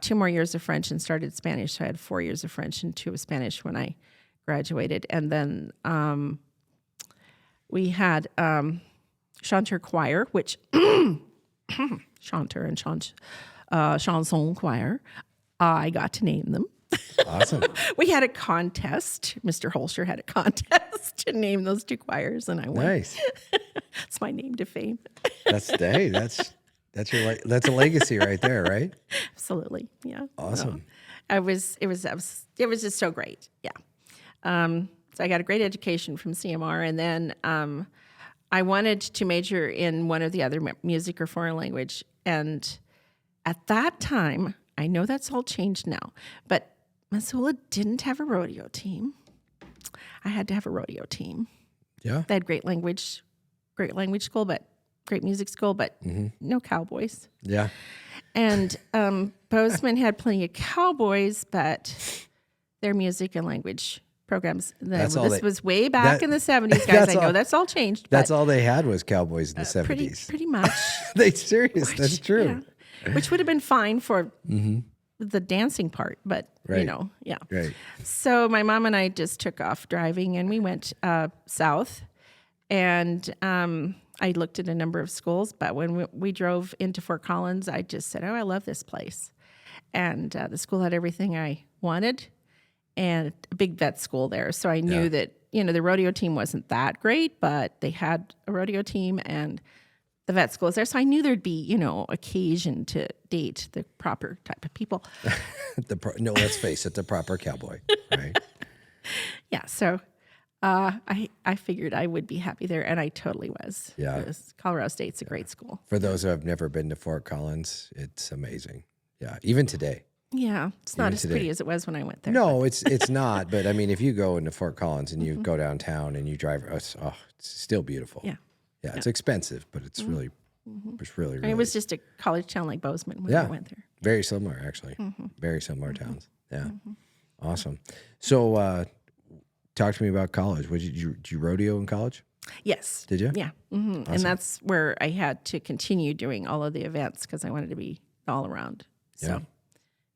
2 more years of French and started Spanish. So I had 4 years of French and 2 of Spanish when I graduated. And then we had chanteur choir, which chanteur and chanson choir. I got to name them. Awesome. We had a contest. Mr. Holscher had a contest to name those 2 choirs, and I won. Nice. It's my name to fame. That's a legacy right there, right? Absolutely, yeah. Awesome. It was just so great. Yeah. So I got a great education from CMR, and then I wanted to major in one or the other, music or foreign language. And at that time, I know that's all changed now, but Missoula didn't have a rodeo team. I had to have a rodeo team. Yeah. They had great language school, but great music school, but no cowboys. Yeah. And Bozeman had plenty of cowboys, but their music and language programs. This was way back in the 70s, guys. I know that's all changed. That's all they had was cowboys in the 70s. Pretty much. That's true. Yeah. Which would have been fine for the dancing part, but Right. yeah. Right. So my mom and I just took off driving, and we went south, and I looked at a number of schools, but when we drove into Fort Collins, I just said, oh, I love this place. And the school had everything I wanted, and a big vet school there. So I knew that the rodeo team wasn't that great, but they had a rodeo team and the vet school is there. So I knew there'd be, occasion to date the proper type of people. No, let's face it, the proper cowboy, right? Yeah. So I figured I would be happy there, and I totally was. Yeah. Colorado State's a great school. For those who have never been to Fort Collins, it's amazing. Yeah, even today. Yeah. It's not Even as today. pretty as it was when I went there. No, it's not. But I mean, if you go into Fort Collins and you go downtown and you drive, it's still beautiful. Yeah. Yeah, it's expensive, but it's really, it's really, really. It was just a college town like Bozeman when I went there. Very similar, actually. Very similar towns. Yeah. Awesome. So, talk to me about college. Did you rodeo in college? Yes. Did you? Yeah. And that's where I had to continue doing all of the events because I wanted to be all around. So,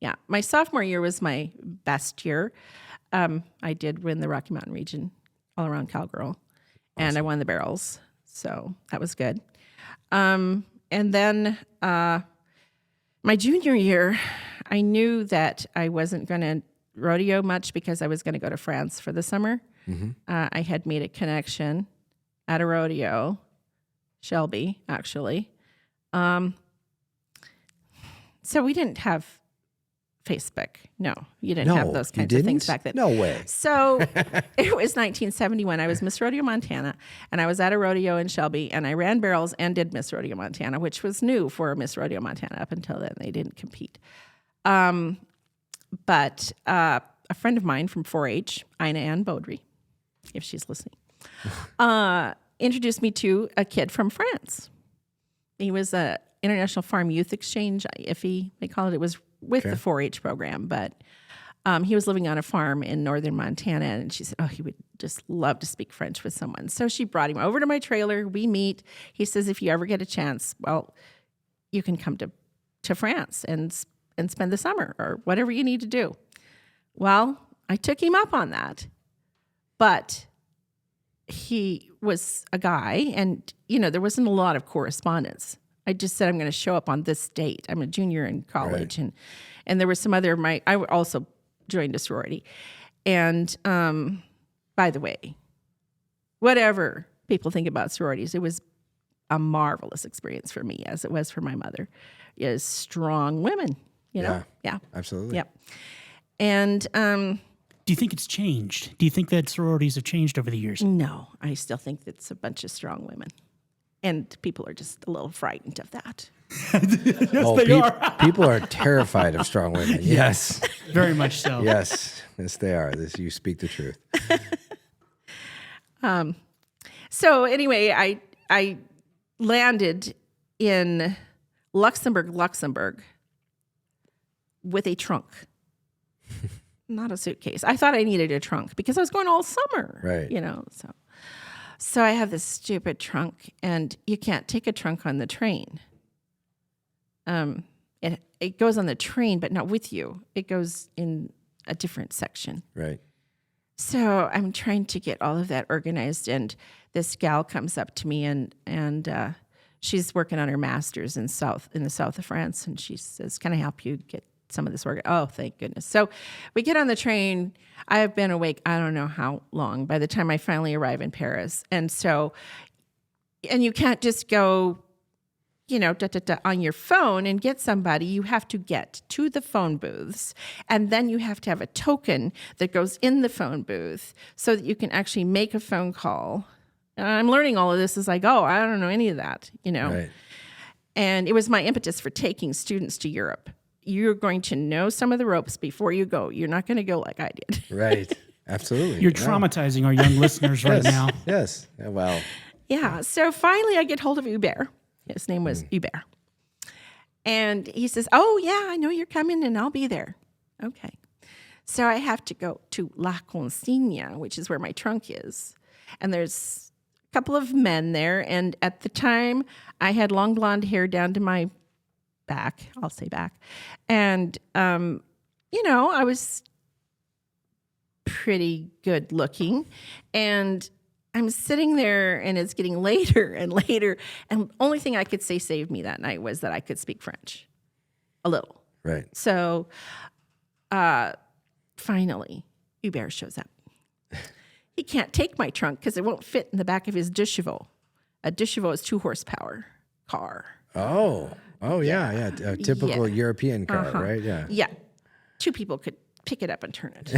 yeah. My sophomore year was my best year. I did win the Rocky Mountain region all around cowgirl, and I won the barrels. So that was good. And then my junior year, I knew that I wasn't going to rodeo much because I was going to go to France for the summer. I had made a connection at a rodeo, Shelby, actually. So we didn't have Facebook. No, you didn't have those kinds of things back then. No way. So it was 1971. I was Miss Rodeo Montana, and I was at a rodeo in Shelby, and I ran barrels and did Miss Rodeo Montana, which was new for Miss Rodeo Montana. Up until then, they didn't compete. But a friend of mine from 4-H, Ina Ann Baudry, if she's listening, introduced me to a kid from France. He was a International Farm Youth Exchange, IFE, they call it. It was with the 4-H program, but he was living on a farm in northern Montana, and she said, oh, he would just love to speak French with someone. So she brought him over to my trailer. We meet. He says, if you ever get a chance, well, you can come to France and spend the summer or whatever you need to do. Well, I took him up on that, but he was a guy, and, there wasn't a lot of correspondence. I just said, I'm going to show up on this date. I'm a junior in college. Right. And there were some other, I also joined a sorority. And by the way, whatever people think about sororities, it was a marvelous experience for me, as it was for my mother. Is strong women, Yeah. Absolutely. Yep. And Do you think it's changed? Do you think that sororities have changed over the years? no, I still think it's a bunch of strong women. And people are just a little frightened of that. People are terrified of strong women. Yes. Very much so. Yes, they are. You speak the truth. So anyway, I landed in Luxembourg with a trunk, not a suitcase. I thought I needed a trunk because I was going all summer, Right. So I have this stupid trunk, and you can't take a trunk on the train. It goes on the train, but not with you. It goes in a different section. Right. So I'm trying to get all of that organized, and this gal comes up to me, and she's working on her master's in the south of France, and she says, "Can I help you get some of this work?" Oh, thank goodness. So we get on the train. I have been awake, I don't know how long, by the time I finally arrive in Paris. And you can't just go, on your phone and get somebody. You have to get to the phone booths, and then you have to have a token that goes in the phone booth so that you can actually make a phone call. And I'm learning all of this as I go. I don't know any of that, Right. And it was my impetus for taking students to Europe. You're going to know some of the ropes before you go. You're not going to go like I did. Right. Absolutely. You're traumatizing our young listeners right now. Yes. Well. Yeah. So finally I get hold of Hubert. His name was Hubert. And he says, "Oh, yeah, I know you're coming, and I'll be there." Okay. So I have to go to La Consigne, which is where my trunk is. And there's a couple of men there. And at the time, I had long blonde hair down to my back. I'll say back. And, I was pretty good looking. And I'm sitting there, and it's getting later and later. And the only thing I could say saved me that night was that I could speak French a little. Right. So finally, Hubert shows up. he can't take my trunk because it won't fit in the back of his deux chevaux. A deux chevaux is 2 horsepower car. Oh, yeah. A typical European car, right? Yeah. Yeah. 2 people could pick it up and turn it.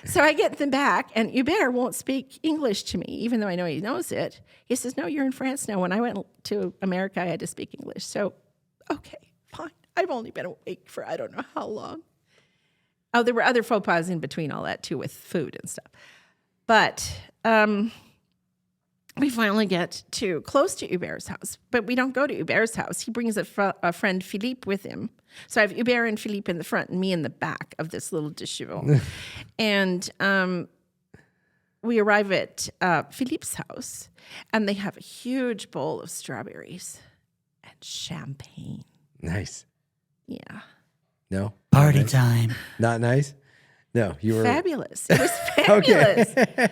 So I get them back, and Hubert won't speak English to me, even though I know he knows it. He says, no, you're in France now. When I went to America, I had to speak English. So, okay, fine. I've only been awake for I don't know how long. Oh, there were other faux pas in between all that, too, with food and stuff. But we finally get too close to Hubert's house. But we don't go to Hubert's house. He brings a friend, Philippe, with him. So I have Hubert and Philippe in the front and me in the back of this little deux chevaux. And we arrive at Philippe's house, and they have a huge bowl of strawberries and champagne. Nice. Yeah. No? Party time. Not nice? No, you were... Fabulous. It was fabulous. Okay.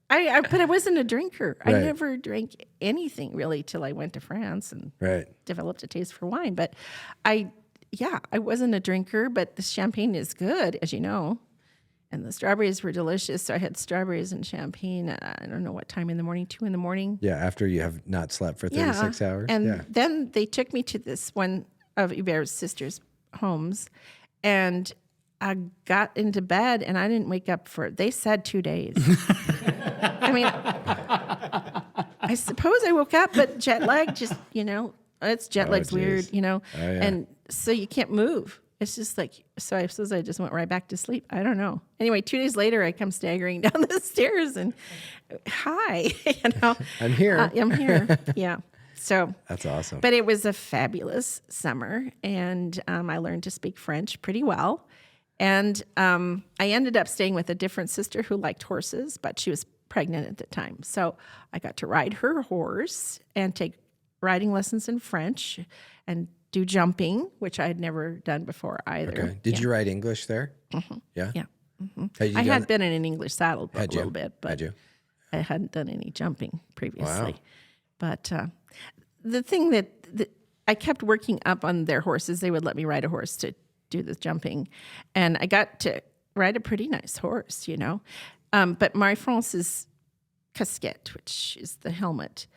But I wasn't a drinker. I Right. never drank anything really till I went to France and Right. developed a taste for wine. But I wasn't a drinker, but the champagne is good, as you know. And the strawberries were delicious. So I had strawberries and champagne. I don't know what time in the morning, 2 in the morning. Yeah, after you have not slept for 36 hours. And yeah. then they took me to this one of Hubert's sister's homes. And I got into bed and I didn't wake up they said 2 days. I mean, I suppose I woke up, but jet lag just, it's jet lag's geez. weird, yeah. and so you can't move. It's just like, so I suppose I just went right back to sleep. I don't know. Anyway, 2 days later, I come staggering down the stairs and, hi, I'm here. I'm here. Yeah. So That's awesome. but it was a fabulous summer, and I learned to speak French pretty well. And I ended up staying with a different sister who liked horses, but she was pregnant at the time. So I got to ride her horse and take riding lessons in French and do jumping, which I had never done before either. Okay. Did you write English there? Mm-hmm. Yeah? Yeah. I had been in an English saddle a Had you? little bit, but Had you? I hadn't done any jumping previously. Wow. But the thing that I kept working up on their horses, they would let me ride a horse to do the jumping. And I got to ride a pretty nice horse, But Marie-France's casquette, which is the helmet,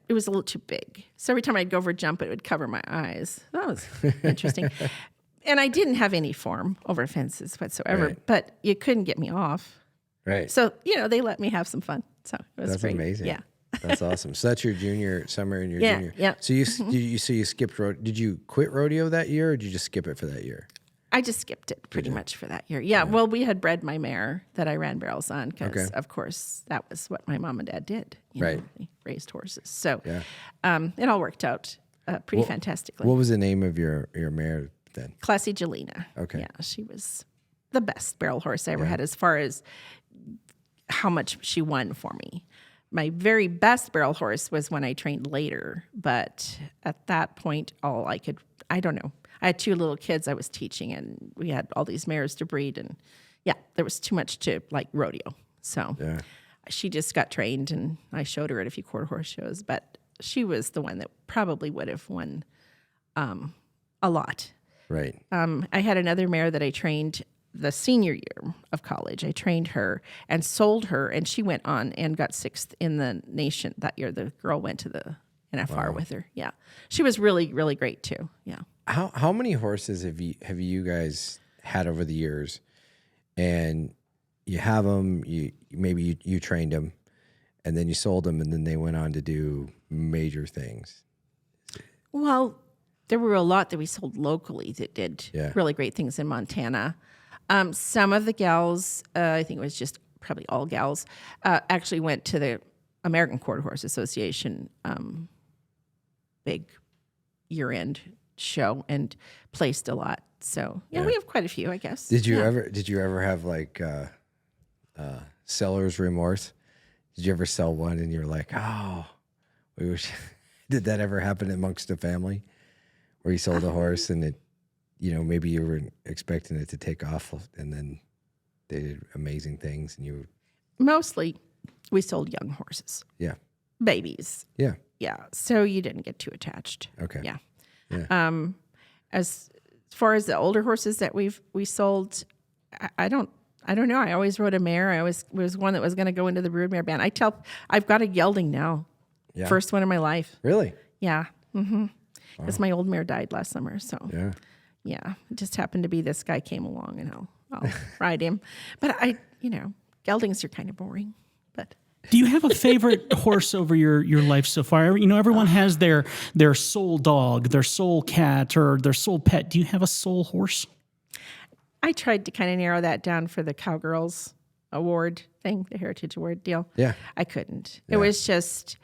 it was a little too big. So every time I'd go over a jump, it would cover my eyes. That was interesting. And I didn't have any form over fences whatsoever, Right. but you couldn't get me off. Right. So, they let me have some fun. So it was That's great. amazing. Yeah. That's awesome. So that's your junior summer and your Yeah, junior. yeah. So you skipped rodeo. Did you quit rodeo that year, or did you just skip it for that year? I just skipped it pretty much for that year. Yeah. Well, we had bred my mare that I ran barrels on because, Okay. of course, that was what my mom and dad did. Right. They raised horses. So Yeah. it all worked out pretty fantastically. What was the name of your mare then? Classy Jelena. Okay. Yeah. She was the best barrel horse I ever had as far as how much she won for me. My very best barrel horse was when I trained later. But at that point, I don't know. I had 2 little kids I was teaching, and we had all these mares to breed. And there was too much to like rodeo. So Yeah. she just got trained, and I showed her at a few quarter horse shows. But she was the one that probably would have won a lot. Right. I had another mare that I trained the senior year of college. I trained her and sold her, and she went on and got 6th in the nation that year. The girl went to the NFR with her. Yeah. She was really, really great too. Yeah. How many horses have you guys had over the years? And you have them, maybe you trained them, and then you sold them, and then they went on to do major things. Well, there were a lot that we sold locally that did really great things in Montana. Some of the gals, I think it was just probably all gals, actually went to the American Quarter Horse Association big year-end show and placed a lot. So we have quite a few, I guess. Did you ever have like seller's remorse? Did you ever sell one and you're like, oh, we wish? Did that ever happen amongst the family, where you sold a horse and it, maybe you were expecting it to take off, and then they did amazing things, and you? Mostly, we sold young horses, babies. Yeah. Yeah, so you didn't get too attached. Okay. Yeah. Yeah. As far as the older horses that we sold, I don't I don't know. I always rode a mare. I always was one that was going to go into the broodmare band. I've got a gelding now. Yeah. First one in my life. Really? Yeah. Mm-hmm. Because my old mare died last summer. So yeah, it just happened to be this guy came along and I'll ride him. But geldings are kind of boring. But Do you have a favorite horse over your life so far? Everyone has their soul dog, their soul cat, or their soul pet. Do you have a soul horse? I tried to kind of narrow that down for the Cowgirls Award thing, the Heritage Award deal. Yeah. I couldn't. It was just,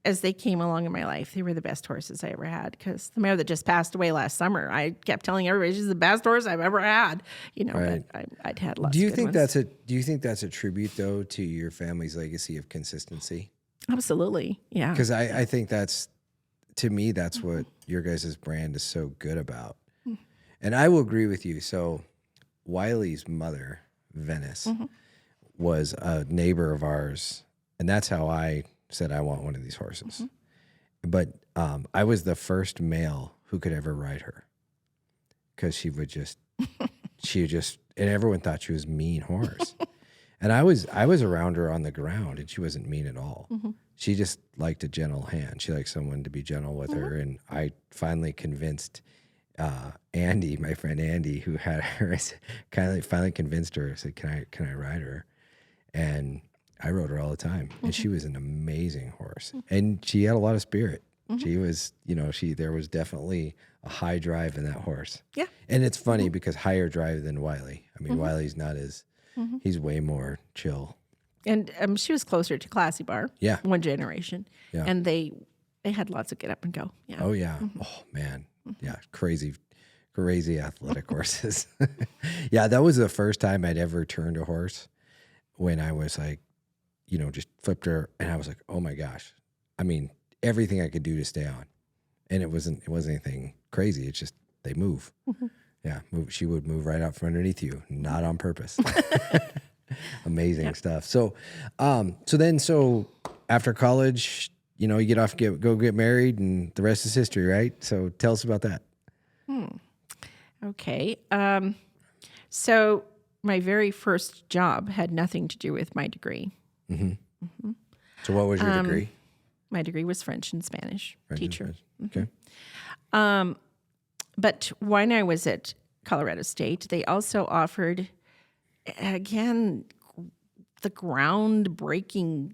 as they came along in my life, they were the best horses I ever had. Because the mare that just passed away last summer, I kept telling everybody she's the best horse I've ever had. Right. But I'd had lots. Do you of good think ones. Do you think that's a tribute though to your family's legacy of consistency? Absolutely, yeah. Because I think to me that's what your guys' brand is so good about. And I will agree with you. So Wiley's mother, Venice, was a neighbor of ours, and that's how I said I want one of these horses. But I was the first male who could ever ride her because she would just, and everyone thought she was a mean horse. And I was around her on the ground, and she wasn't mean at all. She just liked a gentle hand. She liked someone to be gentle with her, and I finally convinced Andy, my friend Andy, who had her, finally convinced her. I said, "Can I ride her?" And I rode her all the time, and she was an amazing horse, and she had a lot of spirit. She was, there was definitely a high drive in that horse. Yeah, and it's funny because higher drive than Wiley. I mean, Wiley's not as, he's way more chill. And she was closer to Classy Bar. Yeah, one generation. Yeah, and they had lots of get up and go. Yeah. Oh yeah. Oh man. Yeah, crazy athletic horses. Yeah, that was the first time I'd ever turned a horse when I was like, just flipped her, and I was like, oh my gosh. I mean, everything I could do to stay on. And it wasn't anything crazy. It's just they move. Yeah, she would move right out from underneath you, not on purpose. Amazing stuff. So after college, you get off, go get married, and the rest is history, right? So tell us about that. Okay. So my very first job had nothing to do with my degree. So what was your degree? My degree was French and Spanish teacher. Okay. But when I was at Colorado State, they also offered, again, the groundbreaking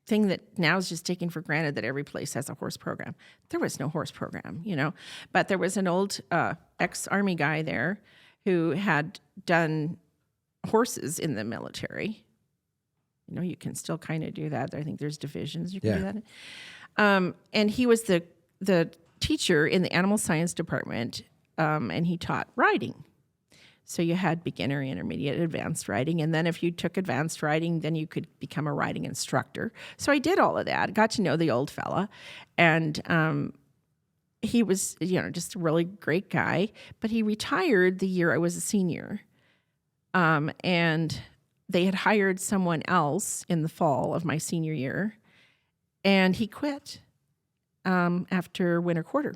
thing that now is just taken for granted that every place has a horse program. There was no horse program, but there was an old ex-Army guy there who had done horses in the military. You can still kind of do that. I think there's divisions you can do that. And he was the teacher in the animal science department, and he taught riding. So you had beginner, intermediate, advanced riding. And then if you took advanced riding, then you could become a riding instructor. So I did all of that, got to know the old fella. And he was, just a really great guy. But he retired the year I was a senior. And they had hired someone else in the fall of my senior year. And he quit after winter quarter.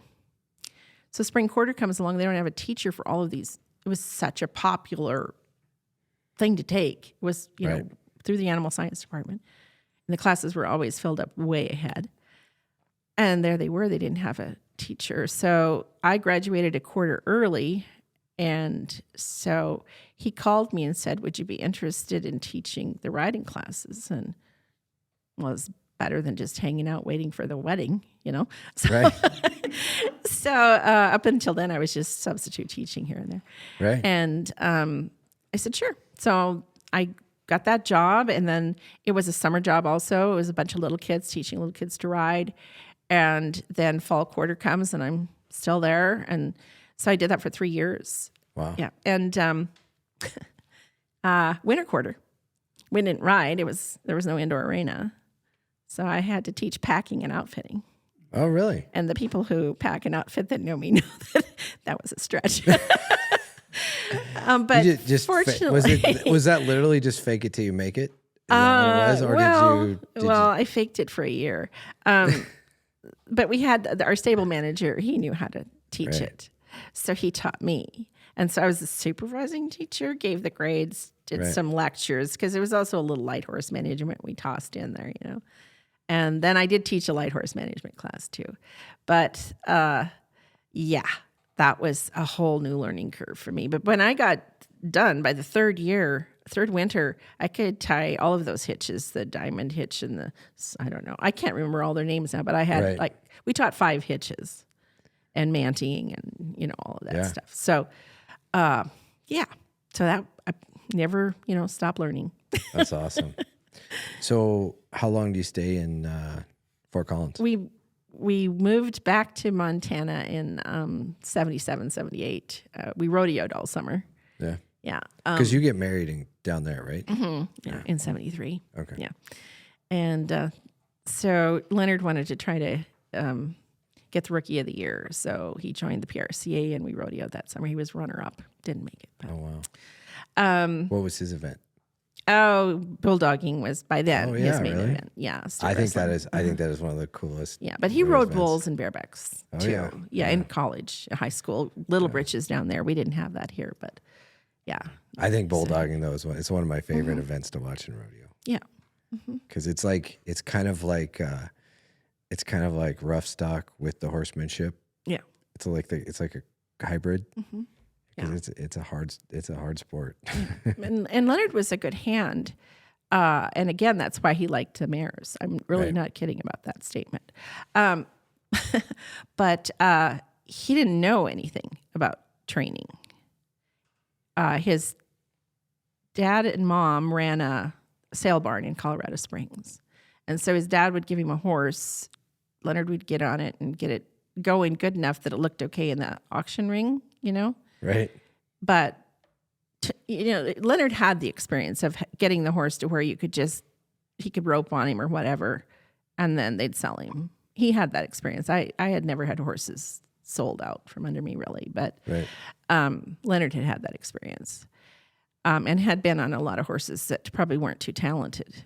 So spring quarter comes along. They don't have a teacher for all of these. It was such a popular thing to take. It was, through the animal science department. And the classes were always filled up way ahead. And there they were. They didn't have a teacher. So I graduated a quarter early. And so he called me and said, would you be interested in teaching the riding classes? And was better than just hanging out waiting for the wedding, So, right. So up until then, I was just substitute teaching here and there. Right. And I said, sure. So I got that job, and then it was a summer job also. It was a bunch of little kids, teaching little kids to ride. And then fall quarter comes, and I'm still there. And so I did that for 3 years. Wow. Yeah. And winter quarter, we didn't ride. There was no indoor arena. So I had to teach packing and outfitting. Oh, really? And the people who pack and outfit that know me know that was a stretch. But fortunately, was that literally just fake it till you make it? Is that what it was? Or did you? I faked it for a year. But we had our stable manager. He knew how to teach it, so he taught me. And so I was the supervising teacher, gave the grades, did Right. some lectures because there was also a little light horse management we tossed in there, you know. And then I did teach a light horse management class too. But yeah, that was a whole new learning curve for me. But when I got done by the third winter, I could tie all of those hitches, the diamond hitch and I don't know. I can't remember all their names now, but I had Right. we taught 5 hitches and mantying and, you know, all of that stuff. So, yeah. So that I never, you know, stopped learning. That's awesome. So how long do you stay in Fort Collins? We moved back to Montana in 77, 78. We rodeoed all summer. Yeah. Yeah. Because you get married down there, right? Yeah, in 73. Okay. Yeah. And so Leonard wanted to try to get the Rookie of the Year. So he joined the PRCA and we rodeoed that summer. He was runner-up. Didn't make it. But. Oh, wow. What was his event? Oh, bulldogging was by then Oh, yeah, his main really? event. Yeah. still I think wrestling. that is one of the coolest. Yeah, but he rode bulls and barebacks too. yeah. Yeah, in college, high school, Little Britches down there. We didn't have that here, but yeah. I think bulldogging though it's one of my favorite events to watch in rodeo. Yeah. Because it's kind of like rough stock with the horsemanship. Yeah. It's like a hybrid. Because it's a hard sport. And Leonard was a good hand. And again, that's why he liked the mares. I'm really Right. not kidding about that statement. But he didn't know anything about training. His dad and mom ran a sale barn in Colorado Springs. And so his dad would give him a horse. Leonard would get on it and get it going good enough that it looked okay in the auction ring, you know? Right. But you know, Leonard had the experience of getting the horse to where he could rope on him or whatever, and then they'd sell him. He had that experience. I had never had horses sold out from under me really, but Right. Leonard had that experience, and had been on a lot of horses that probably weren't too talented.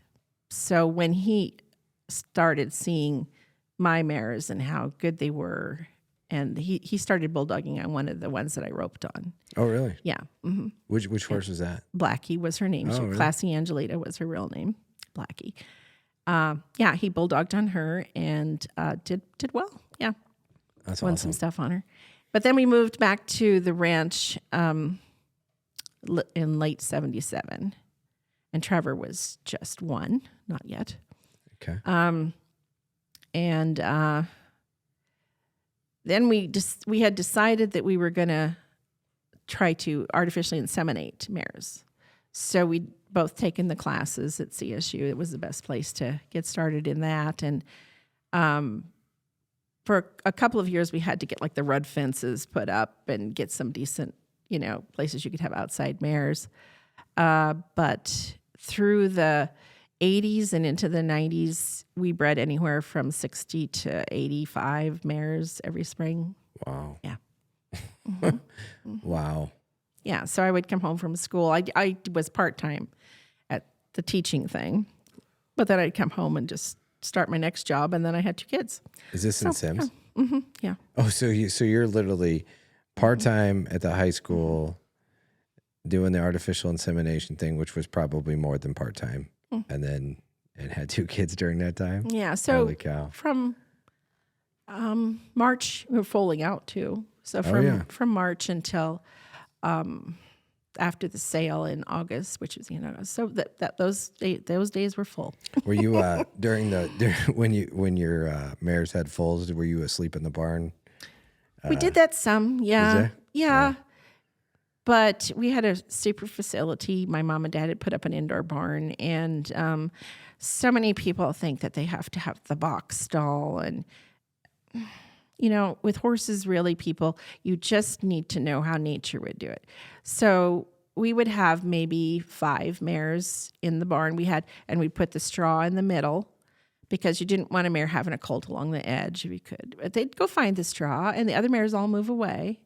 So when he started seeing my mares and how good they were, and he started bulldogging on one of the ones that I roped on. Oh, really? Yeah. Mm-hmm. Which horse was that? Blackie was her name. Oh, really? Classy Angelita was her real name. Blackie. Yeah, he bulldogged on her and did well. Yeah, That's won awesome. some stuff on her. But then we moved back to the ranch in late 77. And Trevor was just 1, not yet. Okay. And then we had decided that we were going to try to artificially inseminate mares. So we'd both taken the classes at CSU. It was the best place to get started in that. And for a couple of years, we had to get like the rud fences put up and get some decent, you know, places you could have outside mares. But through the 80s and into the 90s, we bred anywhere from 60 to 85 mares every spring. Wow. Yeah. Wow. Yeah, so I would come home from school. I was part-time at the teaching thing, but then I'd come home and just start my next job, and then I had 2 kids. Is this in Sims? Yeah. Oh, so you're literally part-time at the high school doing the artificial insemination thing, which was probably more than part-time, and had 2 kids during that time? Yeah, so Holy cow. from March, we were foaling out too. So from March until after the sale in August, which was August. So those days were full. Were you when your mares had foals? Were you asleep in the barn? We did that some, yeah. Did Yeah. But we had a super facility. My mom and dad had put up an indoor barn, and so many people think that they have to have the box stall. And, you know, with horses, really, you just need to know how nature would do it. So we would have maybe 5 mares in the barn. We'd put the straw in the middle, because you didn't want a mare having a colt along the edge if you could. But they'd go find the straw, and the other mares all move away.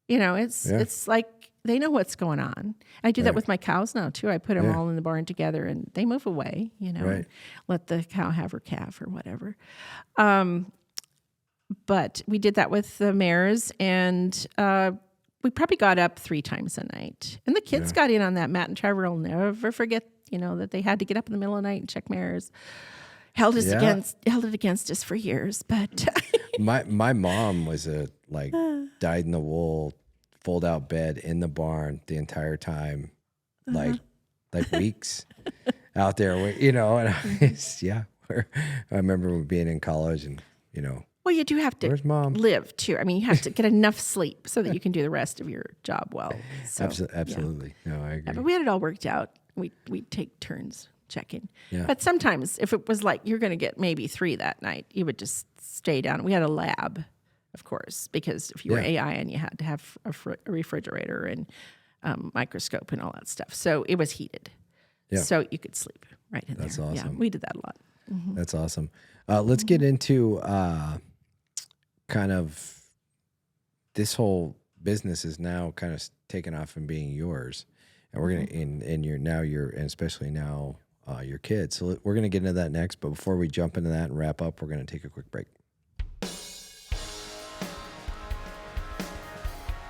You know, it's like they know what's going on. I do that with my cows now, too. I put them all in the barn together, and they move away, you know, and let the cow have her calf or whatever. But we did that with the mares, and we probably got up 3 times a night. And the kids got in on that. Matt and Trevor will never forget, that they had to get up in the middle of the night and check mirrors. Held it against us for years. But my mom was dyed in the wool, fold out bed in the barn the entire time, like weeks out there, and I remember being in college and, well, you do have to where's Mom? live too. I mean, you have to get enough sleep so that you can do the rest of your job well. So, Absolutely. No, I agree. Yeah, but we had it all worked out. We'd take turns checking. Yeah. But sometimes if it was like you're going to get maybe 3 that night, you would just stay down. We had a lab, of course, because if you were AI and you had to have a refrigerator and microscope and all that stuff. So it was heated. Yeah. So you could sleep right in there. That's awesome. Yeah, we did that a lot. Mm-hmm. That's awesome. Let's get into kind of this whole business is now kind of taken off and being yours, and we're gonna and especially now your kids. So we're gonna get into that next. But before we jump into that and wrap up, we're gonna take a quick break.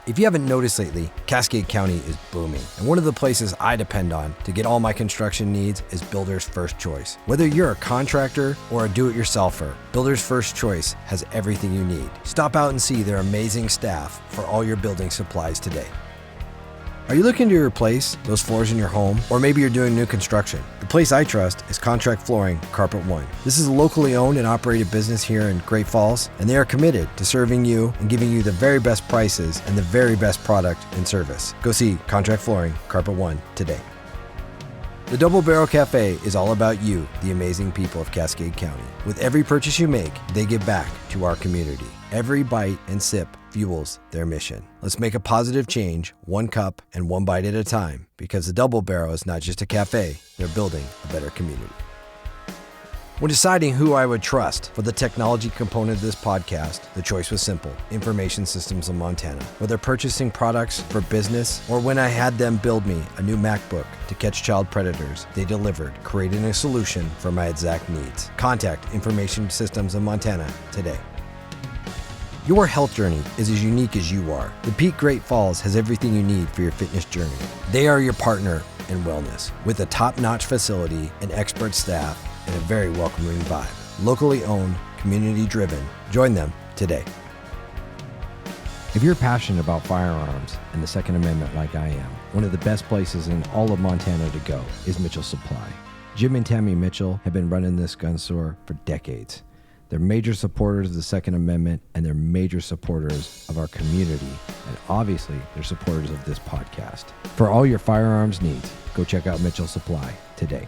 If you haven't noticed lately, Cascade County is booming. And one of the places I depend on to get all my construction needs is Builder's First Choice. Whether you're a contractor or a do-it-yourselfer, Builder's First Choice has everything you need. Stop out and see their amazing staff for all your building supplies today. Are you looking to replace those floors in your home? Or maybe you're doing new construction? The place I trust is Contract Flooring Carpet One. This is a locally owned and operated business here in Great Falls, and they are committed to serving you and giving you the very best prices and the very best product and service. Go see Contract Flooring Carpet One today. The Double Barrel Cafe is all about you, the amazing people of Cascade County. With every purchase you make, they give back to our community. Every bite and sip fuels their mission. Let's make a positive change, 1 cup and 1 bite at a time, because the Double Barrel is not just a cafe, they're building a better community. When deciding who I would trust for the technology component of this podcast, the choice was simple: Information Systems of Montana. Whether purchasing products for business or when I had them build me a new MacBook to catch child predators, they delivered, creating a solution for my exact needs. Contact Information Systems of Montana today. Your health journey is as unique as you are. The Peak Great Falls has everything you need for your fitness journey. They are your partner in wellness, with a top-notch facility and expert staff and a very welcoming vibe. Locally owned, community-driven. Join them today. If you're passionate about firearms and the Second Amendment like I am, one of the best places in all of Montana to go is Mitchell Supply. Jim and Tammy Mitchell have been running this gun store for decades. They're major supporters of the Second Amendment, and they're major supporters of our community. And obviously, they're supporters of this podcast. For all your firearms needs, go check out Mitchell Supply today.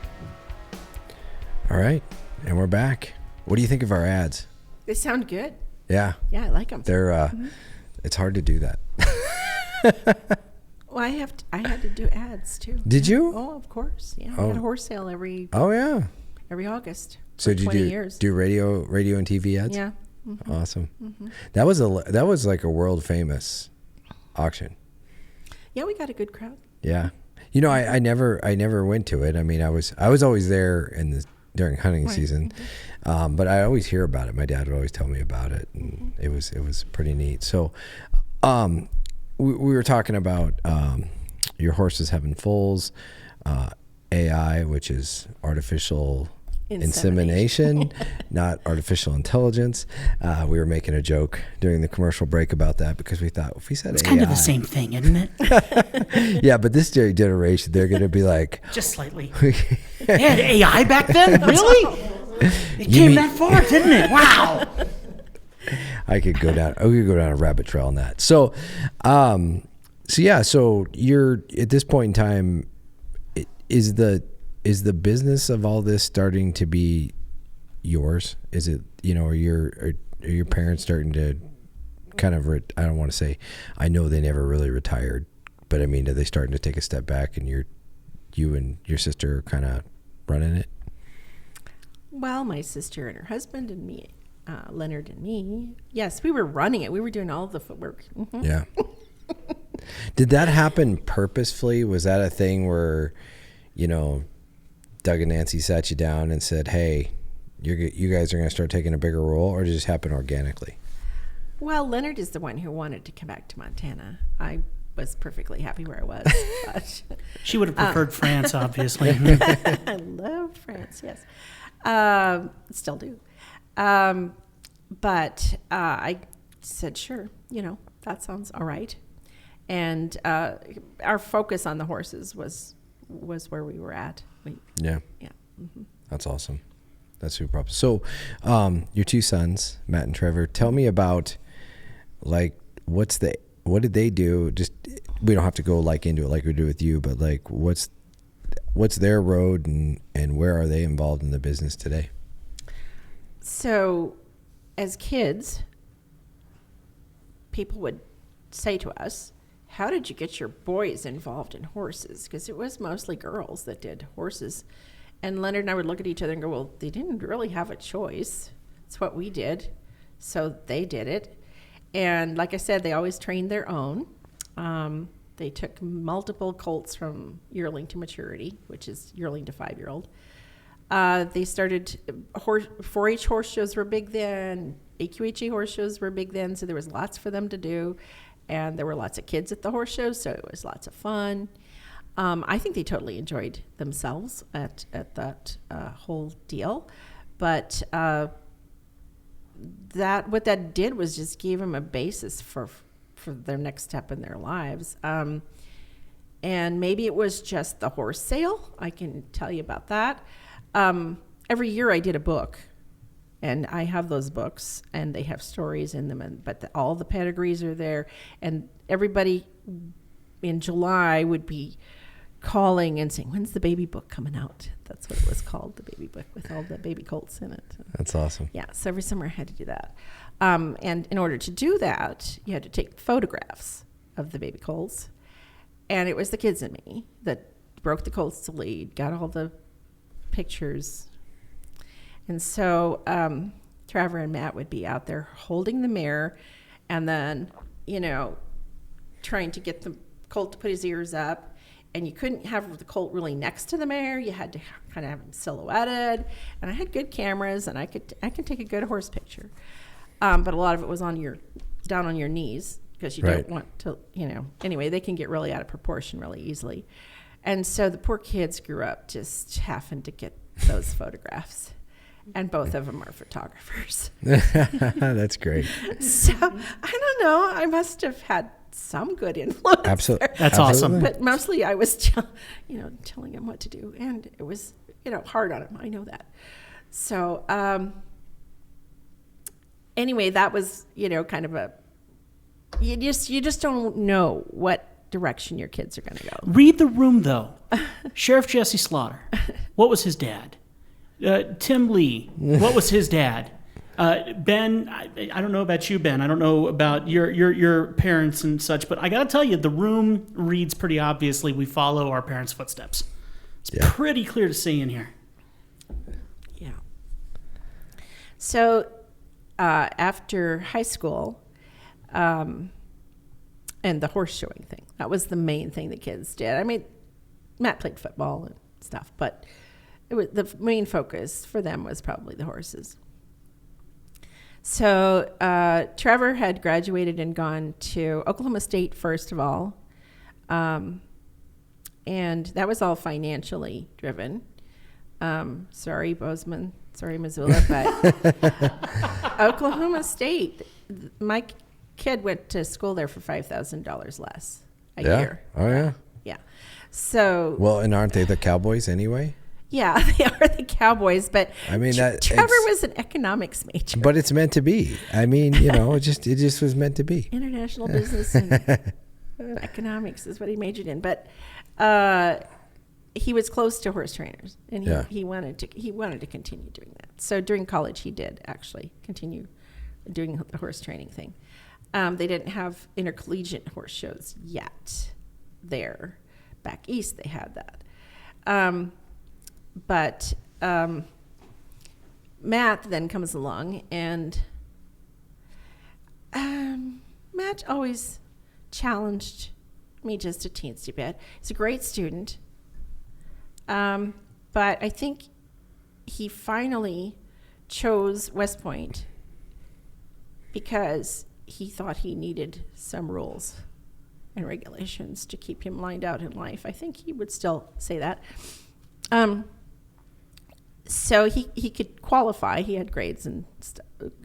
All right, and we're back. What do you think of our ads? They sound good. Yeah. Yeah, I like them. They're it's hard to do that. Well, I had to do ads too. Did you? Oh, of course. Yeah, we had a horse sale every August. So did you years. do radio and TV ads? Yeah. Mm-hmm. Awesome. Mm-hmm. That was like a world famous auction. Yeah, we got a good crowd. Yeah. I never went to it. I mean, I was always there during hunting season, but I always hear about it. My dad would always tell me about it, and it was pretty neat. So, we were talking about your horses having foals, AI, which is artificial insemination, not artificial intelligence. We were making a joke during the commercial break about that because we thought if we said it's AI, kind of the same thing, isn't it? Yeah, but this generation, they're going to be like, just slightly. They had AI back then, really? It came that far, didn't it? Wow. I could go down a rabbit trail on that. So you're at this point in time, is the business of all this starting to be yours? Is it, are your parents starting to kind of, I don't want to say, I know they never really retired, but I mean, are they starting to take a step back and you and your sister are kind of running it? Well, my sister and her husband and me, Leonard and me, yes, we were running it. We were doing all of the footwork. Mm-hmm. Yeah. Did that happen purposefully? Was that a thing where, Doug and Nancy sat you down and said, hey, you guys are going to start taking a bigger role, or did it just happen organically? Well, Leonard is the one who wanted to come back to Montana. I was perfectly happy where I was. But She would have preferred France, obviously. I love France, yes. Still do. But I said, sure, that sounds all right. And our focus on the horses was where we were at. Yeah. Yeah. Mm-hmm. That's awesome. That's super awesome. So, your two sons, Matt and Trevor, tell me about what did they do? Just, we don't have to go into it like we do with you, but what's their road and where are they involved in the business today? So, as kids, people would say to us, how did you get your boys involved in horses? Because it was mostly girls that did horses. And Leonard and I would look at each other and go, well, they didn't really have a choice. It's what we did. So they did it. And like I said, they always trained their own. They took multiple colts from yearling to maturity, which is yearling to 5-year-old. They started 4-H horse shows were big then. AQHA horse shows were big then. So there was lots for them to do. And there were lots of kids at the horse shows, so it was lots of fun. I think they totally enjoyed themselves at that whole deal. But what that did was just give them a basis for their next step in their lives. And maybe it was just the horse sale. I can tell you about that. Every year I did a book. And I have those books, and they have stories in them, but all the pedigrees are there. And everybody in July would be calling and saying, when's the baby book coming out? That's what it was called, the baby book, with all the baby colts in it. That's awesome. Yeah, so every summer I had to do that. And in order to do that, you had to take photographs of the baby colts. And it was the kids and me that broke the colts to lead, got all the pictures. And so Trevor and Matt would be out there holding the mare and then, trying to get the colt to put his ears up. And you couldn't have the colt really next to the mare. You had to kind of have him silhouetted. And I had good cameras, and I could take a good horse picture. But a lot of it was down on your knees because you don't want to, Anyway, they can get really out of proportion really easily. And so the poor kids grew up just having to get those photographs. And both of them are photographers. That's great. So I don't know. I must have had some good influence. Absolutely. That's awesome. But mostly I was, telling them what to do, and it was, hard on them. I know that. So anyway, that was, kind of you just don't know what direction your kids are going to go. Read the room, though. Sheriff Jesse Slaughter. What was his dad? Tim Lee, what was his dad? Ben, I don't know about you, Ben. I don't know about your parents and such, but I got to tell you, the room reads pretty obviously. We follow our parents' footsteps. It's pretty clear to see in here. Yeah. So after high school, and the horse showing thing, that was the main thing the kids did. I mean, Matt played football and stuff, but the main focus for them was probably the horses. So Trevor had graduated and gone to Oklahoma State, first of all. And that was all financially driven. Sorry, Bozeman. Sorry, Missoula. But Oklahoma State, my kid went to school there for $5,000 less a year. Oh, yeah. Yeah. So. Well, and aren't they the Cowboys anyway? Yeah, they are the Cowboys, but I mean, Trevor was an economics major. But it's meant to be. I mean, it just was meant to be. International business and economics is what he majored in. But he was close to horse trainers, and he wanted to continue doing that. So during college, he did actually continue doing the horse training thing. They didn't have intercollegiate horse shows yet there. Back east, they had that. But Matt then comes along, and Matt always challenged me just a teensy bit. He's a great student, but I think he finally chose West Point because he thought he needed some rules. and regulations to keep him lined out in life. I think he would still say that. So he could qualify. He had grades and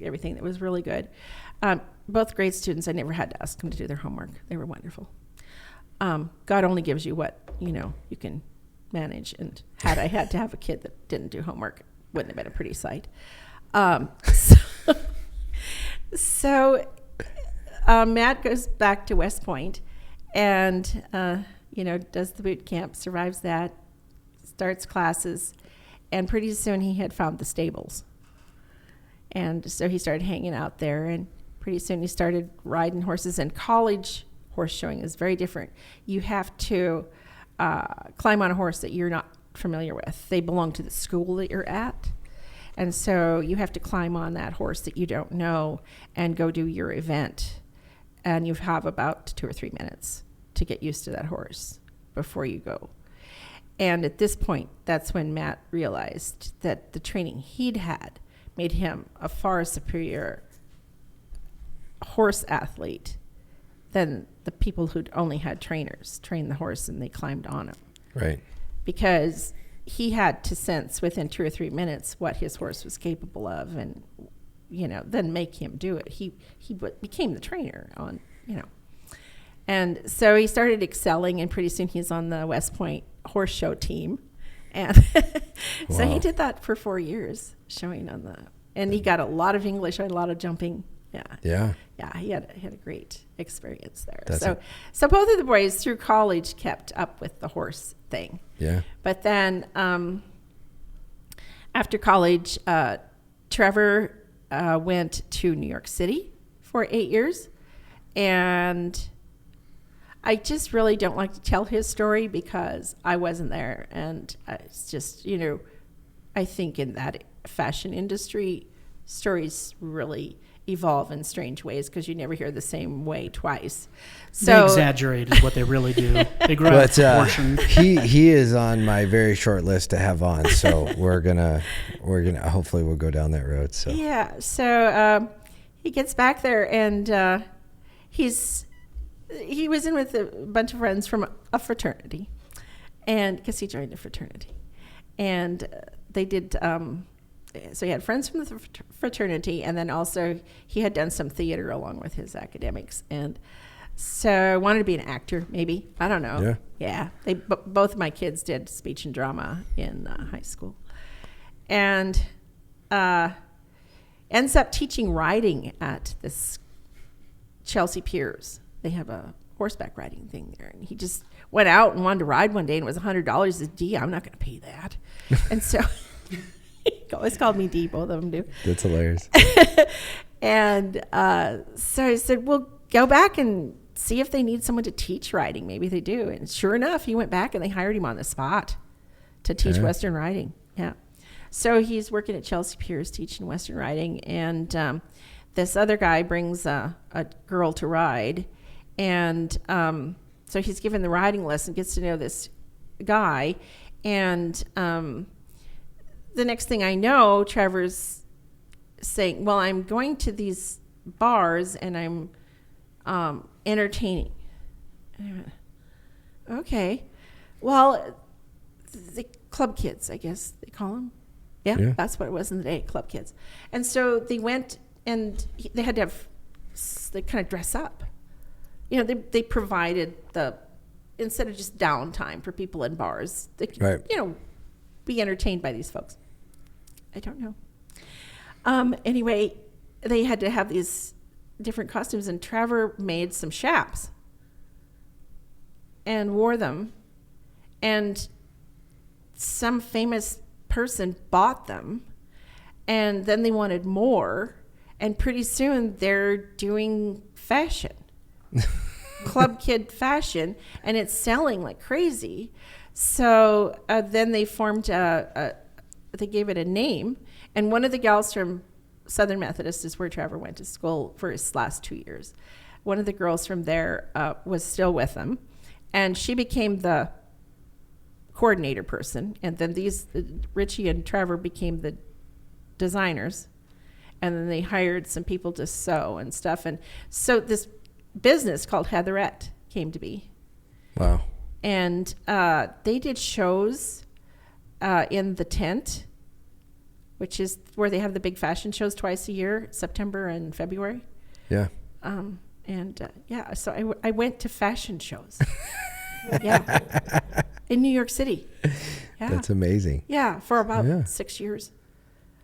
everything that was really good. Both grade students, I never had to ask them to do their homework. They were wonderful. God only gives you what, you can manage. And had I had to have a kid that didn't do homework, it wouldn't have been a pretty sight. So Matt goes back to West Point and, does the boot camp, survives that, starts classes. And pretty soon he had found the stables. And so he started hanging out there, and pretty soon he started riding horses. And college horse showing is very different. You have to climb on a horse that you're not familiar with. They belong to the school that you're at. And so you have to climb on that horse that you don't know and go do your event. And you have about 2 or 3 minutes to get used to that horse before you go. And at this point, that's when Matt realized that the training he'd had made him a far superior horse athlete than the people who'd only had trainers train the horse and they climbed on him. Right. Because he had to sense within 2 or 3 minutes what his horse was capable of and, then make him do it. He became the trainer on, And so he started excelling, and pretty soon he's on the West Point horse show team. And so he did that for 4 years, showing and he got a lot of English, a lot of jumping. Yeah, he had a great experience there. So both of the boys through college kept up with the horse thing. Yeah. But then after college, Trevor went to New York City for 8 years, and I just really don't like to tell his story because I wasn't there, and it's just, I think in that fashion industry, stories really evolve in strange ways because you never hear the same way twice. So they exaggerate is what they really do. They grow out of proportion. He is on my very short list to have on, so we're gonna hopefully we'll go down that road. So yeah, so he gets back there and he was in with a bunch of friends from a fraternity, and because he joined a fraternity, and they did. So he had friends from the fraternity, and then also he had done some theater along with his academics, and so wanted to be an actor. Maybe, I don't know. Yeah. They both of my kids did speech and drama in high school, and ends up teaching riding at this Chelsea Piers. They have a horseback riding thing there, and he just went out and wanted to ride one day, and it was $100. He said, I'm not going to pay that. And so he always called me Dee, both of them do. That's hilarious. And so I said, well, go back and see if they need someone to teach riding. Maybe they do. And sure enough, he went back and they hired him on the spot to teach Western riding. Yeah. So he's working at Chelsea Piers teaching Western riding, and this other guy brings a girl to ride. And so he's given the riding lesson, gets to know this guy. And the next thing I know, Trevor's saying, well, I'm going to these bars and I'm entertaining. And I went, okay. Well, the club kids, I guess they call them. Yeah, that's what it was in the day, club kids. And so they went and they had to they kind of dress up. They provided instead of just downtime for people in bars, they could, be entertained by these folks. I don't know. Anyway, they had to have these different costumes, and Trevor made some chaps and wore them, and some famous person bought them, and then they wanted more, and pretty soon they're doing fashion. Club kid fashion, and it's selling like crazy. So then they formed they gave it a name, and one of the gals from Southern Methodist is where Trevor went to school for his last 2 years. One of the girls from there was still with them, and she became the coordinator person, and then Richie and Trevor became the designers, and then they hired some people to sew and stuff, and so this business called Heatherette came to be. Wow. And they did shows in the tent, which is where they have the big fashion shows twice a year, September and February. Yeah. So I went to fashion shows. Yeah. In New York City. Yeah. That's amazing. Yeah, for about 6 years.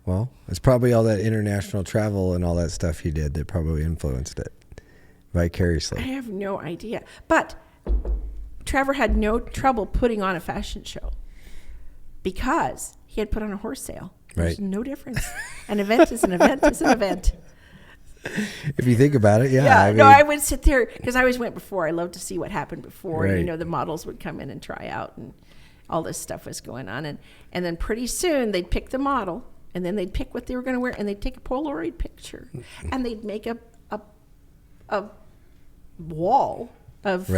Well, it's probably all that international travel and all that stuff you did that probably influenced it vicariously. I have no idea. But Trevor had no trouble putting on a fashion show because he had put on a horse sale. There's no difference. An event is an event is an event. If you think about it, I would sit there because I always went before. I loved to see what happened before. Right. And, the models would come in and try out, and all this stuff was going on. And then pretty soon they'd pick the model, and then they'd pick what they were going to wear, and they'd take a Polaroid picture, and they'd make a wall of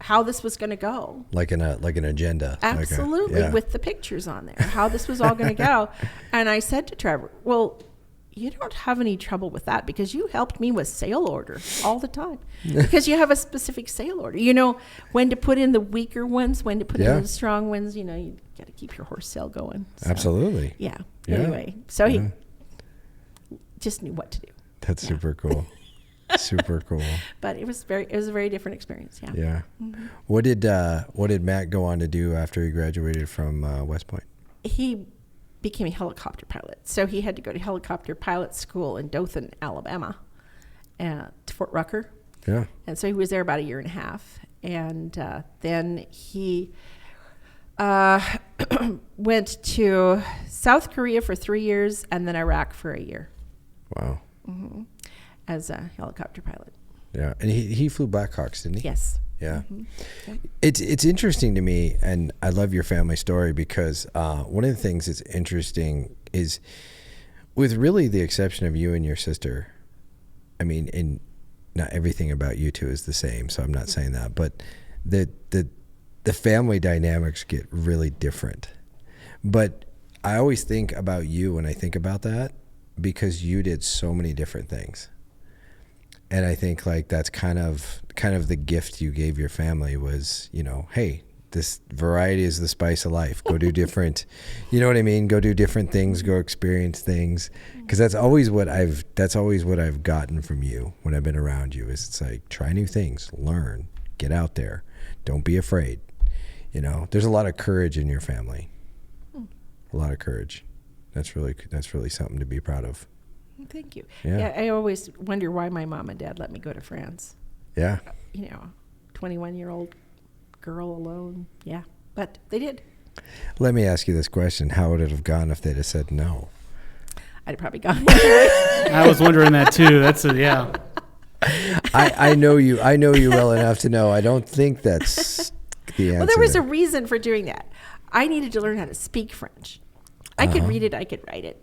how this was going to go. Like an agenda. Absolutely, with the pictures on there, how this was all going to go. And I said to Trevor, well, you don't have any trouble with that because you helped me with sale order all the time because you have a specific sale order. You know when to put in the weaker ones, when to put in the strong ones. You got to keep your horse sale going. So, absolutely. Yeah. Anyway, so he just knew what to do. That's super cool. Super cool. But it was a very different experience. Yeah. Yeah. Mm-hmm. What did Matt go on to do after he graduated from West Point? He became a helicopter pilot. So he had to go to helicopter pilot school in Dothan, Alabama, to Fort Rucker. Yeah. And so he was there about a year and a half. And then he went to South Korea for 3 years and then Iraq for a year. Wow. Mm-hmm. As a helicopter pilot. Yeah. And he flew Blackhawks, didn't he? Yes. Yeah. Mm-hmm. Yeah. It's interesting to me, and I love your family story because one of the things that's interesting is, with really the exception of you and your sister, I mean, and not everything about you two is the same, so I'm not saying that, but the family dynamics get really different. But I always think about you when I think about that because you did so many different things. And I think like that's kind of the gift you gave your family was, hey, this variety is the spice of life. Go do different, you know what I mean? Go do different things, go experience things. Cause that's always what I've gotten from you when I've been around you is it's like, try new things, learn, get out there. Don't be afraid. There's a lot of courage in your family, a lot of courage. That's really something to be proud of. Thank you. Yeah. I always wonder why my mom and dad let me go to France. Yeah. 21-year-old girl alone. Yeah. But they did. Let me ask you this question. How would it have gone if they'd have said no? I'd have probably gone anyway. I was wondering that too. I know you well enough to know I don't think that's the answer. Well, there was a reason for doing that. I needed to learn how to speak French. I could read it, I could write it,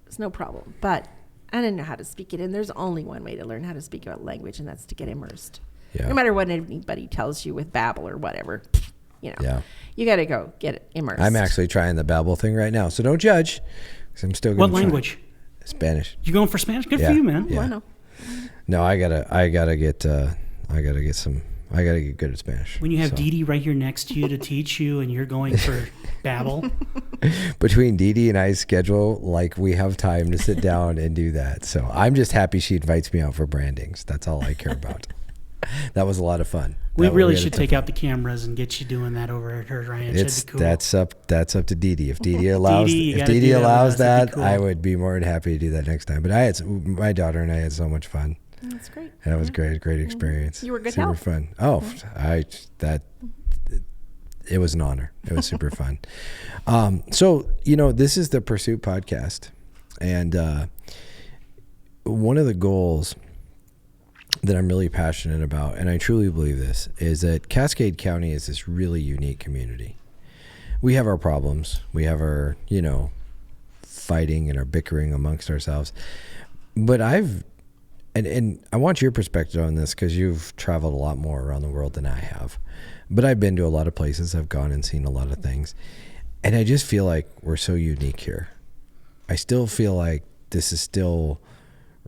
it's no problem. But I didn't know how to speak it, and there's only one way to learn how to speak a language, and that's to get immersed. Yeah. No matter what anybody tells you with Babbel or whatever, you got to go get it immersed. I'm actually trying the Babbel thing right now, so don't judge. 'Cause I'm still going. What language? Spanish. You going for Spanish? Good for you, man. Yeah. Oh, I know. No, I gotta get good at Spanish. When you have Dee Dee right here next to you to teach you, and you're going for Babbel. Between Dee Dee and I's schedule, we have time to sit down and do that. So I'm just happy she invites me out for brandings. That's all I care about. That was a lot of fun. We really should take out the cameras and get you doing that over at her ranch. That'd be cool. That's up to Dee Dee. If Dee Dee allows that, cool. I would be more than happy to do that next time. But my daughter and I had so much fun. That's great. That was great experience. You were good super help. Fun. Oh, it was an honor. It was super fun. So this is the Pursuit podcast, and one of the goals that I'm really passionate about, and I truly believe this, is that Cascade County is this really unique community. We have our problems. We have our fighting and our bickering amongst ourselves, but And I want your perspective on this because you've traveled a lot more around the world than I have. But I've been to a lot of places. I've gone and seen a lot of things. And I just feel like we're so unique here. I still feel like this is still